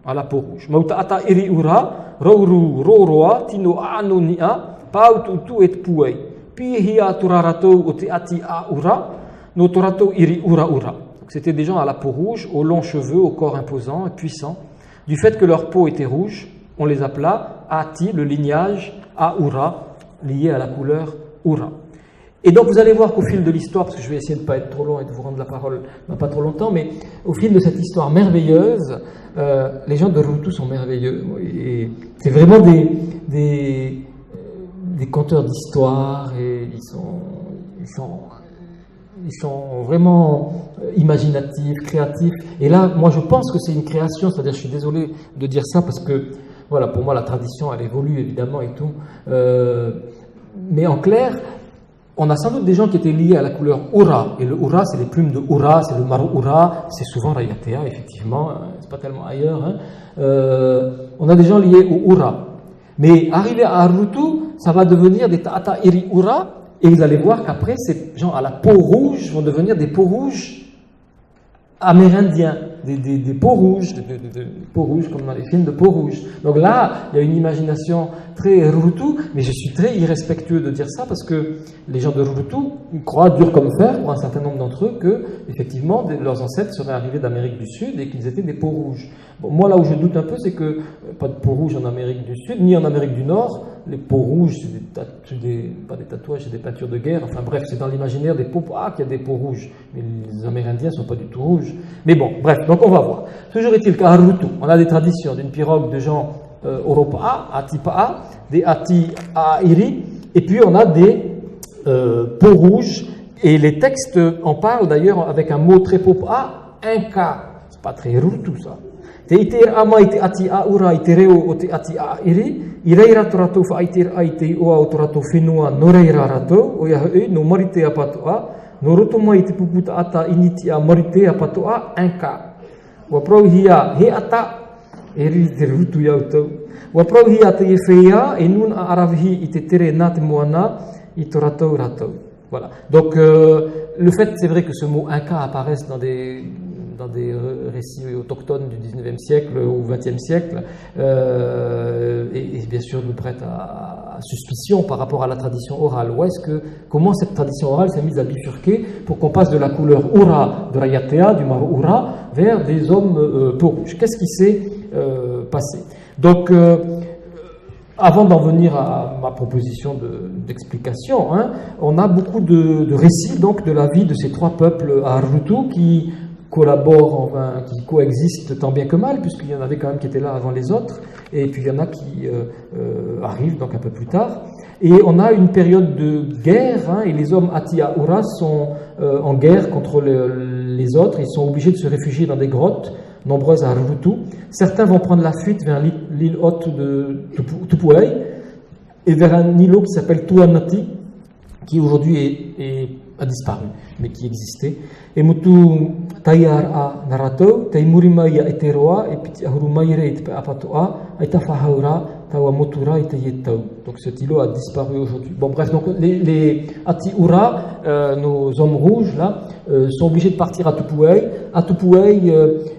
à la peau rouge. Mauta'ata iri ura, rouru roroa, tino a'ano ni'a, paututu et puei. Pihia turaratou o te ati a ura, no toratou iri ura ura. C'était des gens à la peau rouge, aux longs cheveux, au corps imposant et puissant. Du fait que leur peau était rouge, on les appela Ati, le lignage, Aura, lié à la couleur Ura. Et donc vous allez voir qu'au fil de l'histoire, parce que je vais essayer de ne pas être trop long et de vous rendre la parole dans pas trop longtemps, mais au fil de cette histoire merveilleuse, les gens de Rurutu sont merveilleux. Et c'est vraiment des conteurs d'histoire, et ils sont vraiment imaginatifs, créatifs. Et là, moi je pense que c'est une création, c'est-à-dire je suis désolé de dire ça parce que voilà, pour moi la tradition elle évolue évidemment et tout. Mais en clair, on a sans doute des gens qui étaient liés à la couleur Ura, et le Ura, c'est les plumes de Ura, c'est le Maru Ura, c'est souvent Rayatea, effectivement, c'est pas tellement ailleurs. On a des gens liés au Ura. Mais arrivé à Rurutu, ça va devenir des Ta'ata Iri Ura, et vous allez voir qu'après, ces gens à la peau rouge vont devenir des peaux rouges amérindiens, des peaux rouges, des peaux rouges comme dans les films de peau rouge. Donc là, il y a une imagination très Rurutu, mais je suis très irrespectueux de dire ça parce que les gens de Rurutu croient dur comme fer, pour un certain nombre d'entre eux, que effectivement leurs ancêtres seraient arrivés d'Amérique du Sud et qu'ils étaient des peaux rouges. Bon, moi, là où je doute un peu, c'est que pas de peau rouge en Amérique du Sud, ni en Amérique du Nord. Les peaux rouges, c'est pas des tatouages, c'est des peintures de guerre. Enfin bref, c'est dans l'imaginaire des peaux. Ah, qu'il y a des peaux rouges. Mais les Amérindiens ne sont pas du tout rouges. Mais bon, bref, donc on va voir. Toujours est-il qu'à Rurutu, on a des traditions d'une pirogue de gens Oropa'a, Ati-Pa'a, des Ati-A'iri, et puis on a des peaux rouges. Et les textes en parlent d'ailleurs avec un mot très Popa'a, Inca. C'est pas très Rurutu ça. Te ite ama ite ati a ura ite reo o te ati a iri, i reira toratou whaitir ai te oa o toratou whenua no reira ratou, o ia hui no marite a patoa, no roto mai te puputa ata initi a marite a patoa, Inca. Wa prau hia he ata, e riri te rutu iau tau. Wa prau hia te e whea, e nun a aravihi i te tere nā te moana, i toratou ratou. Voilà. Donc, le fait, c'est vrai que ce mot Inca apparaisse dans des récits autochtones du 19e siècle ou 20e siècle, et bien sûr nous prête à suspicion par rapport à la tradition orale. Comment cette tradition orale s'est mise à bifurquer pour qu'on passe de la couleur Ura de Rayatea, du Maru Ura, vers des hommes peau rouge? Qu'est-ce qui s'est passé? Donc, avant d'en venir à ma proposition d'explication, on a beaucoup de récits donc, de la vie de ces trois peuples à Rurutu qui collaborent, qui coexistent tant bien que mal, puisqu'il y en avait quand même qui étaient là avant les autres, et puis il y en a qui arrivent donc un peu plus tard. Et on a une période de guerre, et les hommes Ati-A'ura sont en guerre contre les autres, ils sont obligés de se réfugier dans des grottes, nombreuses à Rurutu. Certains vont prendre la fuite vers l'île haute de Tupuai, et vers un îlot qui s'appelle Tuanati, qui aujourd'hui a disparu, mais qui existait. Et Mutu Taiara Narato, Taimurimaia Eteroa, et puis Ahurumaire et Apatoa, Aitafahaura, Tawamotura et Tayetau. Donc cet îlot a disparu aujourd'hui. Bon, bref, donc les Atiura, nos hommes rouges, là, sont obligés de partir à Tupuai. À Tupuai,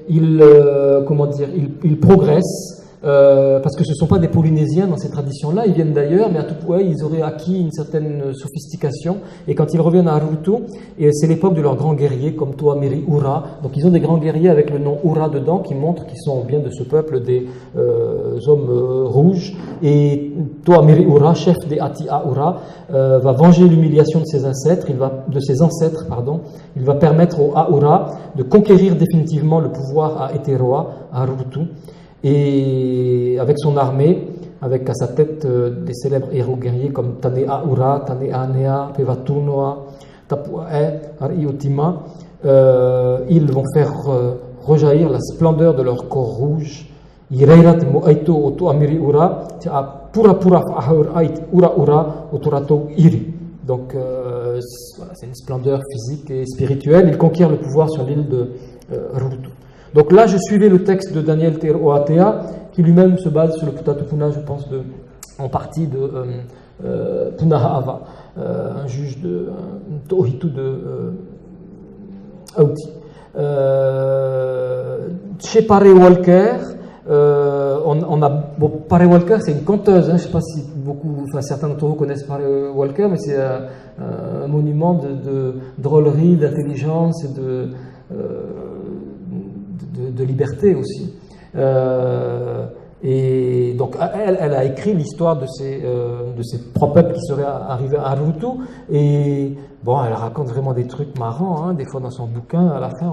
ils progressent. Parce que ce ne sont pas des Polynésiens dans ces traditions-là, ils viennent d'ailleurs, mais à Tupuai, ils auraient acquis une certaine sophistication, et quand ils reviennent à Harurutu, et c'est l'époque de leurs grands guerriers, comme Toamiri Ura, donc ils ont des grands guerriers avec le nom Ura dedans, qui montrent qu'ils sont bien de ce peuple des hommes rouges, et Toamiri Ura, chef des Atia Ura, va venger l'humiliation de ses ancêtres, il va permettre aux Aura de conquérir définitivement le pouvoir à Eteroa, à Harurutu. Et avec son armée, avec à sa tête des célèbres héros guerriers comme Tanea Ura, Tanea Nea, Pevatunoa, Tapuae, Ariotima, ils vont faire rejaillir la splendeur de leur corps rouge. Ireirat moaito oto amiri ura, pura pura ait ura ura oturato iri. Donc voilà, c'est une splendeur physique et spirituelle. Ils conquièrent le pouvoir sur l'île de Harurutu. Donc là, je suivais le texte de Daniel Teroatea, qui lui-même se base sur le Putatupuna, je pense, en partie de Punaha'ava, un juge de Tohitu de Auti. Chez Pare Walker, Pare Walker, c'est une conteuse. Je ne sais pas si certains d'entre vous connaissent Pare Walker, mais c'est un monument de drôlerie, d'intelligence et de liberté aussi. Et donc elle a écrit l'histoire de ces trois peuples qui seraient arrivés à Harurutu, et bon, elle raconte vraiment des trucs marrants, hein. Des fois dans son bouquin, à la fin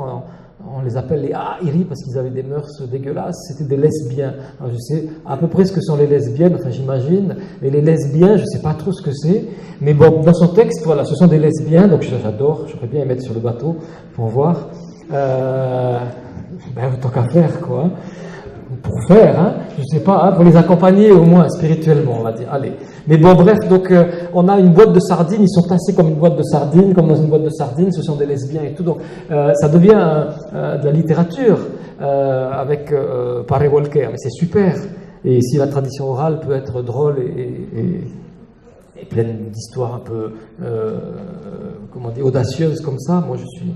on les appelle les Airi parce qu'ils avaient des mœurs dégueulasses, c'était des lesbiens. Alors, je sais à peu près ce que sont les lesbiennes, enfin j'imagine, mais les lesbiens, je ne sais pas trop ce que c'est, mais bon, dans son texte, voilà, ce sont des lesbiens, donc j'adore, j'aurais bien les mettre sur le bateau pour voir. Tant qu'à faire, quoi. Pour faire, hein, je ne sais pas, hein, pour les accompagner au moins spirituellement, on va dire. Allez. Mais bon, bref, donc on a une boîte de sardines, ils sont tassés comme une boîte de sardines, comme dans une boîte de sardines, ce sont des lesbiens et tout. Donc ça devient de la littérature avec Pare Walker, mais c'est super. Et si la tradition orale peut être drôle et pleine d'histoires un peu, audacieuses comme ça, moi je suis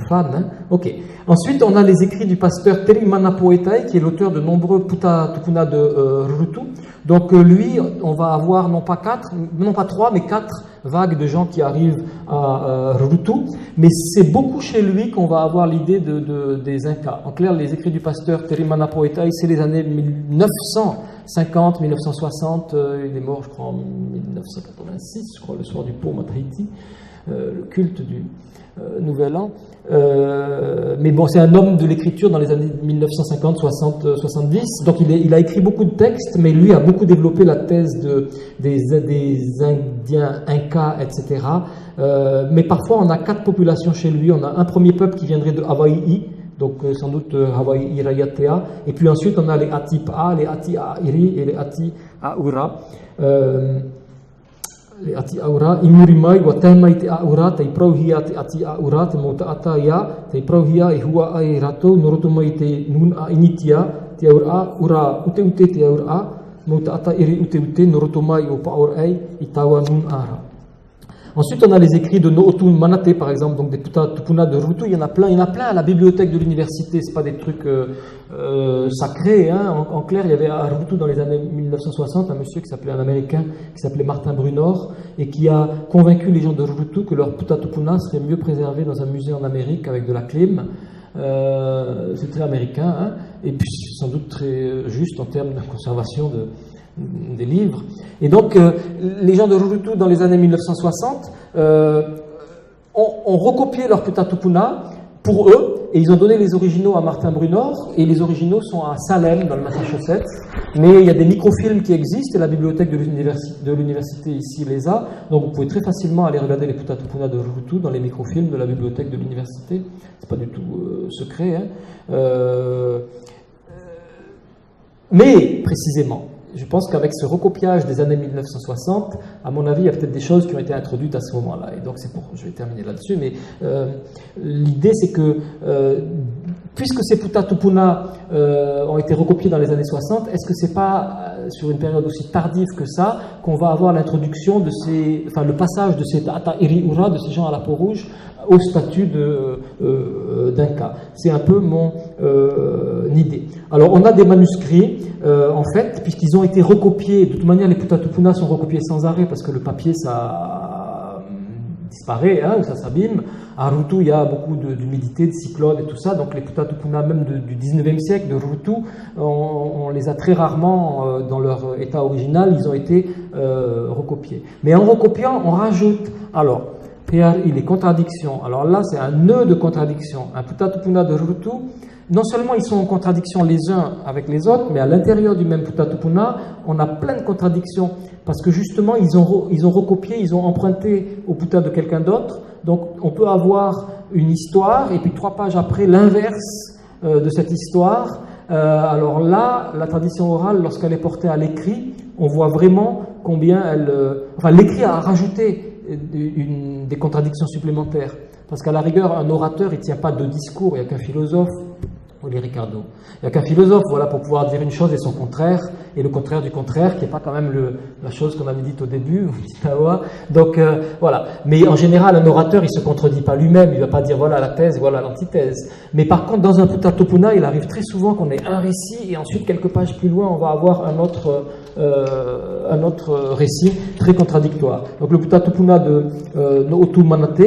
fan, hein. Ok. Ensuite, on a les écrits du pasteur Teri Manapoetai, qui est l'auteur de nombreux Putatupuna de Harurutu. Donc lui, on va avoir non pas 3, mais 4 vagues de gens qui arrivent à Harurutu. Mais c'est beaucoup chez lui qu'on va avoir l'idée des Incas. En clair, les écrits du pasteur Teri Manapoetai, c'est les années 1950, 1960. Il est mort, je crois, en 1986, je crois, le soir du Pau Matriti, le culte du Nouvel An. Mais bon, c'est un homme de l'écriture dans les années 1950, 60, 70. Donc il a écrit beaucoup de textes, mais lui a beaucoup développé la thèse des Indiens, Incas, etc. Mais parfois, on a 4 populations chez lui. On a un premier peuple qui viendrait de Hawaii, donc sans doute Hawaii Irayatea. Et puis ensuite, on a les Atipa, les Ati-Airi et les Ati-Aura. Les Ati-Aura, Imurimai, Watemai te Aura, te Iprauhia te Ati-Aura, te Motaata ia, te Iprauhia i Hua ai Rato, Norotumai te Nun a Initia, te Aura, Ura, Ute te Aura, Motaata iri Ute, Norotumai o Paor ai, Itawa Nun Ara. Ensuite, on a les écrits de Nootun Manate, par exemple, donc des Putatupuna de Harurutu. Il y en a plein à la bibliothèque de l'université. C'est pas des trucs sacrés, hein. En clair, il y avait à Harurutu dans les années 1960 un monsieur un Américain qui s'appelait Martin Brunor et qui a convaincu les gens de Harurutu que leur Putatupuna serait mieux préservé dans un musée en Amérique avec de la clim. C'est très américain, hein. Et puis sans doute très juste en termes de conservation des livres. Et donc, les gens de Harurutu, dans les années 1960, ont recopié leur Putatupuna pour eux, et ils ont donné les originaux à Martin Brunor, et les originaux sont à Salem, dans le Massachusetts. Mais il y a des microfilms qui existent, et la bibliothèque de l'université ici les a. Donc, vous pouvez très facilement aller regarder les Putatupuna de Harurutu dans les microfilms de la bibliothèque de l'université. C'est pas du tout secret, hein. Mais, précisément, je pense qu'avec ce recopiage des années 1960, à mon avis, il y a peut-être des choses qui ont été introduites à ce moment-là. Et donc, je vais terminer là-dessus, mais l'idée, c'est que, puisque ces Puta Tupuna ont été recopiés dans les années 60, est-ce que c'est pas sur une période aussi tardive que ça qu'on va avoir l'introduction de le passage de ces Tata Iriura, de ces gens à la peau rouge, au statut d'Inca. C'est un peu mon idée. Alors, on a des manuscrits, en fait, puisqu'ils ont été recopiés. De toute manière, les Puta Tupuna sont recopiés sans arrêt, parce que le papier, ça disparaît, hein, ou ça s'abîme. À Rutu, il y a beaucoup d'humidité, de cyclones et tout ça. Donc, les Puta Tupuna, même du 19e siècle, de Rutu, on les a très rarement, dans leur état original, ils ont été recopiés. Mais en recopiant, on rajoute. Alors, les contradictions. Alors là, c'est un nœud de contradiction. Un Puta Tupuna de Rutu, non seulement ils sont en contradiction les uns avec les autres, mais à l'intérieur du même Puta Tupuna, on a plein de contradictions. Parce que justement, ils ont recopié, ils ont emprunté au Puta de quelqu'un d'autre. Donc, on peut avoir une histoire, et puis 3 pages après, l'inverse de cette histoire. Alors là, la tradition orale, lorsqu'elle est portée à l'écrit, on voit vraiment combien l'écrit a rajouté des contradictions supplémentaires. Parce qu'à la rigueur, un orateur, il ne tient pas de discours, il n'y a qu'un philosophe, ou les Ricardo. Il n'y a qu'un philosophe, voilà, pour pouvoir dire une chose et son contraire, et le contraire du contraire, qui n'est pas quand même la chose qu'on avait dite au début, donc voilà. Mais en général, un orateur, il ne se contredit pas lui-même, il ne va pas dire voilà la thèse, voilà l'antithèse. Mais par contre, dans un Puta Tupuna, il arrive très souvent qu'on ait un récit, et ensuite, quelques pages plus loin, on va avoir un autre récit très contradictoire. Donc le Puta Tupuna de Otu Manate,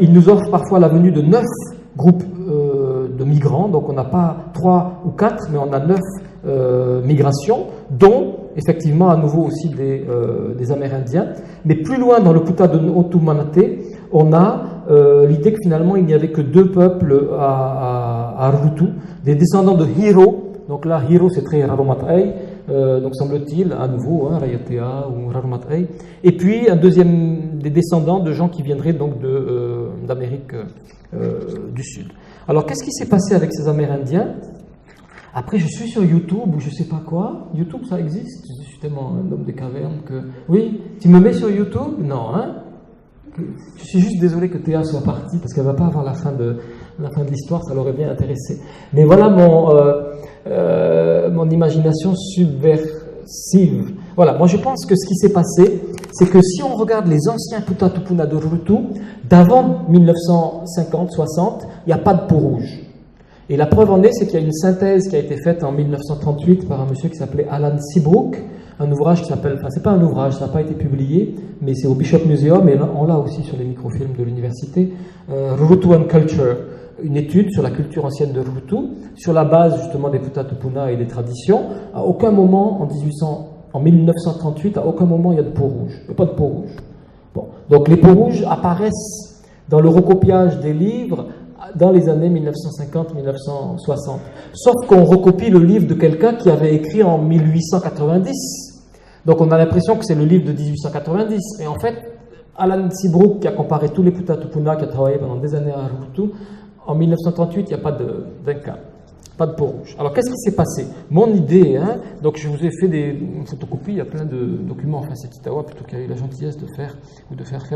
il nous offre parfois la venue de 9 groupes de migrants, donc on n'a pas 3 ou 4, mais on a 9 migrations, dont effectivement à nouveau aussi des Amérindiens. Mais plus loin dans le Puta de Otu Manate, on a l'idée que finalement il n'y avait que 2 peuples à Rutu, des descendants de Hiro. Donc là, Hiro c'est très Raromat'ai, donc semble-t-il, à nouveau, hein, Rayatea ou Raromat'ai. Et puis un deuxième des descendants de gens qui viendraient donc d'Amérique du Sud. Alors qu'est-ce qui s'est passé avec ces Amérindiens? Après, je suis sur YouTube ou je sais pas quoi. YouTube, ça existe? Je suis tellement un homme des cavernes que... Oui, tu me mets sur YouTube? Non, hein? Je suis juste désolé que Théa soit partie parce qu'elle ne va pas avoir la fin de l'histoire, ça l'aurait bien intéressé. Mais voilà mon imagination subversive. Voilà, moi je pense que ce qui s'est passé, c'est que si on regarde les anciens Puta Tupuna de Rutu, d'avant 1950-60, il n'y a pas de peau rouge. Et la preuve en est, c'est qu'il y a une synthèse qui a été faite en 1938 par un monsieur qui s'appelait Alan Seabrook, un ouvrage qui s'appelle, enfin c'est pas un ouvrage, ça n'a pas été publié, mais c'est au Bishop Museum, et on l'a aussi sur les microfilms de l'université, Rutuan Culture, une étude sur la culture ancienne de Rutu, sur la base justement des Puta Tupuna et des traditions. À aucun moment, en 1938, à aucun moment il y a de peau rouge, il n'y a pas de peau rouge. Bon. Donc les peaux rouges apparaissent dans le recopiage des livres dans les années 1950-1960. Sauf qu'on recopie le livre de quelqu'un qui avait écrit en 1890. Donc on a l'impression que c'est le livre de 1890. Et en fait, Alan Seabrook, qui a comparé tous les Puta Tupuna, qui a travaillé pendant des années à Rutu, en 1938, il n'y a pas d'Inca, pas de peau rouge. Alors qu'est-ce qui s'est passé? Mon idée, donc je vous ai fait des photocopies, il y a plein de documents, enfin c'est Kitawa plutôt qui a eu la gentillesse de faire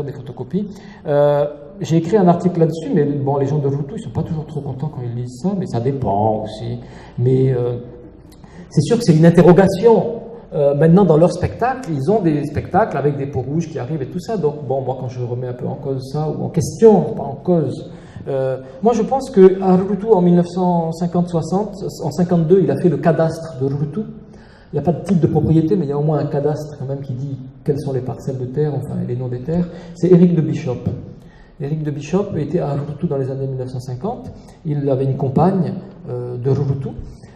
des photocopies. J'ai écrit un article là-dessus, mais bon, les gens de Rutu, ils ne sont pas toujours trop contents quand ils lisent ça, mais ça dépend aussi. Mais c'est sûr que c'est une interrogation. Maintenant, dans leur spectacle, ils ont des spectacles avec des peaux rouges qui arrivent et tout ça. Donc, bon, moi, quand je remets un peu en cause ça, ou en question, pas en cause, moi, je pense qu'à Rutu, en 1950-60, en 52, il a fait le cadastre de Rutu. Il n'y a pas de titre de propriété, mais il y a au moins un cadastre quand même qui dit quelles sont les parcelles de terre, enfin, et les noms des terres. C'est Éric de Bishop. Éric de Bishop était à Rutu dans les années 1950. Il avait une compagne de Rutu.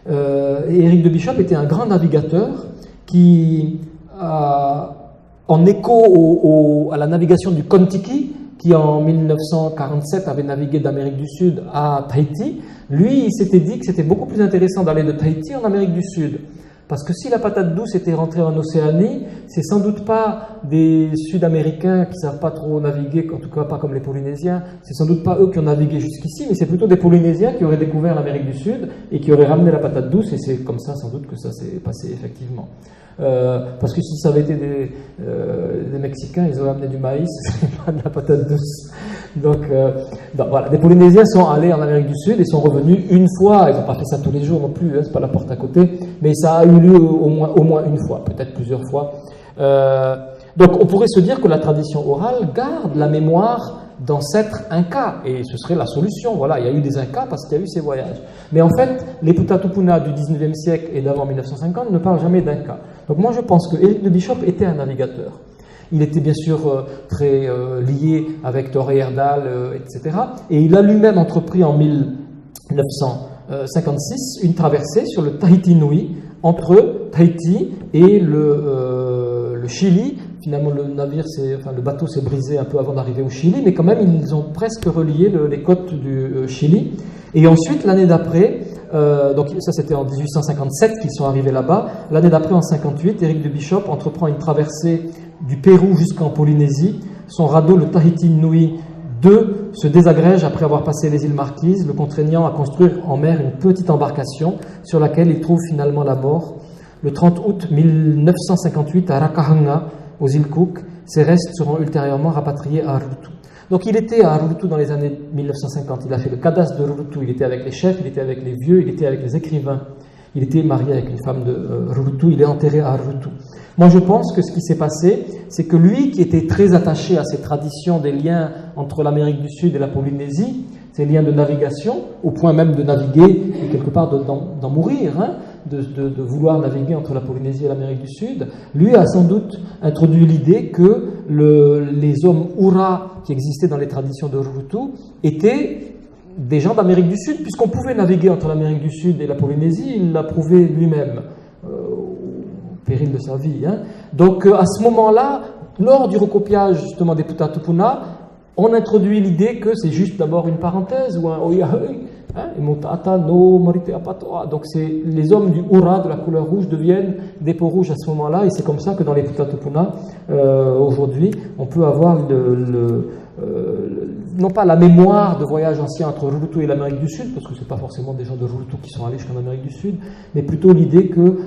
Et Éric de Bishop était un grand navigateur qui, en écho à la navigation du Kon-Tiki, qui en 1947 avait navigué d'Amérique du Sud à Tahiti, lui, il s'était dit que c'était beaucoup plus intéressant d'aller de Tahiti en Amérique du Sud. Parce que si la patate douce était rentrée en Océanie, c'est sans doute pas des Sud-Américains qui savent pas trop naviguer, en tout cas pas comme les Polynésiens, c'est sans doute pas eux qui ont navigué jusqu'ici, mais c'est plutôt des Polynésiens qui auraient découvert l'Amérique du Sud et qui auraient ramené la patate douce, et c'est comme ça sans doute que ça s'est passé effectivement. Parce que si ça avait été des Mexicains, ils auraient amené du maïs, pas de la patate douce. Donc voilà, les Polynésiens sont allés en Amérique du Sud et sont revenus une fois. Ils n'ont pas fait ça tous les jours non plus, hein, c'est pas la porte à côté, mais ça a eu lieu au moins une fois, peut-être plusieurs fois. Donc on pourrait se dire que la tradition orale garde la mémoire d'ancêtres Incas, et ce serait la solution. Voilà, il y a eu des Incas parce qu'il y a eu ces voyages. Mais en fait, les Putatupuna du 19e siècle et d'avant 1950 ne parlent jamais d'Incas. Donc moi je pense que Éric de Bishop était un navigateur. Il était bien sûr très lié avec Torre Heyerdahl, etc. Et il a lui-même entrepris en 1956 une traversée sur le Tahiti Nui, entre Tahiti et le Chili. Finalement, le bateau s'est brisé un peu avant d'arriver au Chili, mais quand même, ils ont presque relié les côtes du Chili. Et ensuite, l'année d'après, donc ça c'était en 1857 qu'ils sont arrivés là-bas. L'année d'après, en 58, Éric de Bishop entreprend une traversée du Pérou jusqu'en Polynésie. Son radeau, le Tahiti Nui 2, se désagrège après avoir passé les îles Marquises, le contraignant à construire en mer une petite embarcation sur laquelle il trouve finalement la mort. Le 30 août 1958, à Rakahanga, aux îles Cook, ses restes seront ultérieurement rapatriés à Rurutu. Donc il était à Rurutu dans les années 1950, il a fait le cadastre de Rurutu, il était avec les chefs, il était avec les vieux, il était avec les écrivains, il était marié avec une femme de Rurutu, il est enterré à Rurutu. Moi je pense que ce qui s'est passé, c'est que lui qui était très attaché à ces traditions des liens entre l'Amérique du Sud et la Polynésie, ces liens de navigation, au point même de naviguer et quelque part d'en mourir, hein, de vouloir naviguer entre la Polynésie et l'Amérique du Sud, lui a sans doute introduit l'idée que les hommes Hura qui existaient dans les traditions de Rurutu étaient des gens d'Amérique du Sud, puisqu'on pouvait naviguer entre l'Amérique du Sud et la Polynésie, il l'a prouvé lui-même, au péril de sa vie. Hein. Donc à ce moment-là, lors du recopiage justement des Putatupuna, on introduit l'idée que c'est juste d'abord une parenthèse ou un oyahui. Donc les hommes du Hura, de la couleur rouge, deviennent des peaux rouges à ce moment-là, et c'est comme ça que dans les Putatupuna, aujourd'hui, on peut avoir non pas la mémoire de voyages anciens entre Rurutu et l'Amérique du Sud, parce que ce n'est pas forcément des gens de Rurutu qui sont allés jusqu'en Amérique du Sud, mais plutôt l'idée que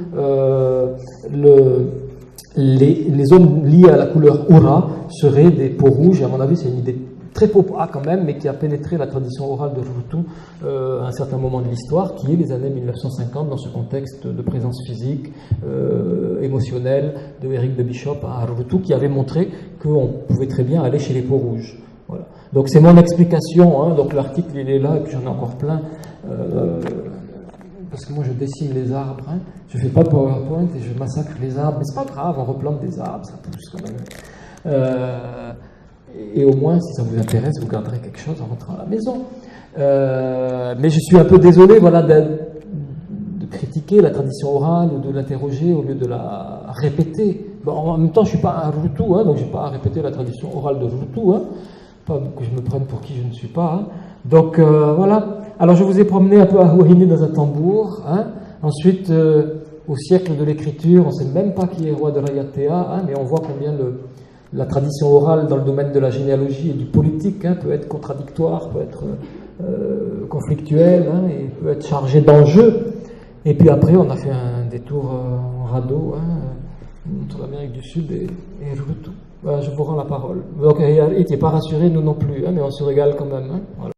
les hommes liés à la couleur Hura seraient des peaux rouges, et à mon avis c'est une idée très populaire quand même, mais qui a pénétré la tradition orale de Rurutu à un certain moment de l'histoire, qui est les années 1950, dans ce contexte de présence physique, émotionnelle de Éric de Bishop à Rurutu, qui avait montré qu'on pouvait très bien aller chez les peaux rouges. Voilà. Donc c'est mon explication, hein. Donc l'article il est là, et puis j'en ai encore plein, parce que moi je dessine les arbres, hein. Je ne fais pas PowerPoint et je massacre les arbres, mais c'est pas grave, on replante des arbres, ça pousse quand même. Et au moins, si ça vous intéresse, vous garderez quelque chose en rentrant à la maison. Mais je suis un peu désolé, voilà, de critiquer la tradition orale ou de l'interroger au lieu de la répéter. Bon, en même temps, je ne suis pas un Rurutu, hein, donc je n'ai pas à répéter la tradition orale de Rurutu, hein, pas que je me prenne pour qui je ne suis pas. Hein. Donc voilà. Alors je vous ai promené un peu à Huahine dans un tambour. Hein. Ensuite, au siècle de l'écriture, on ne sait même pas qui est roi de Rayatea, hein, mais on voit combien la tradition orale dans le domaine de la généalogie et du politique, hein, peut être contradictoire, peut être conflictuelle, hein, et peut être chargée d'enjeux. Et puis après, on a fait un détour en radeau, hein, entre l'Amérique du Sud et Rurutu. Voilà, je vous rends la parole. Donc, il n'est pas rassuré, nous non plus, hein, mais on se régale quand même. Hein, voilà.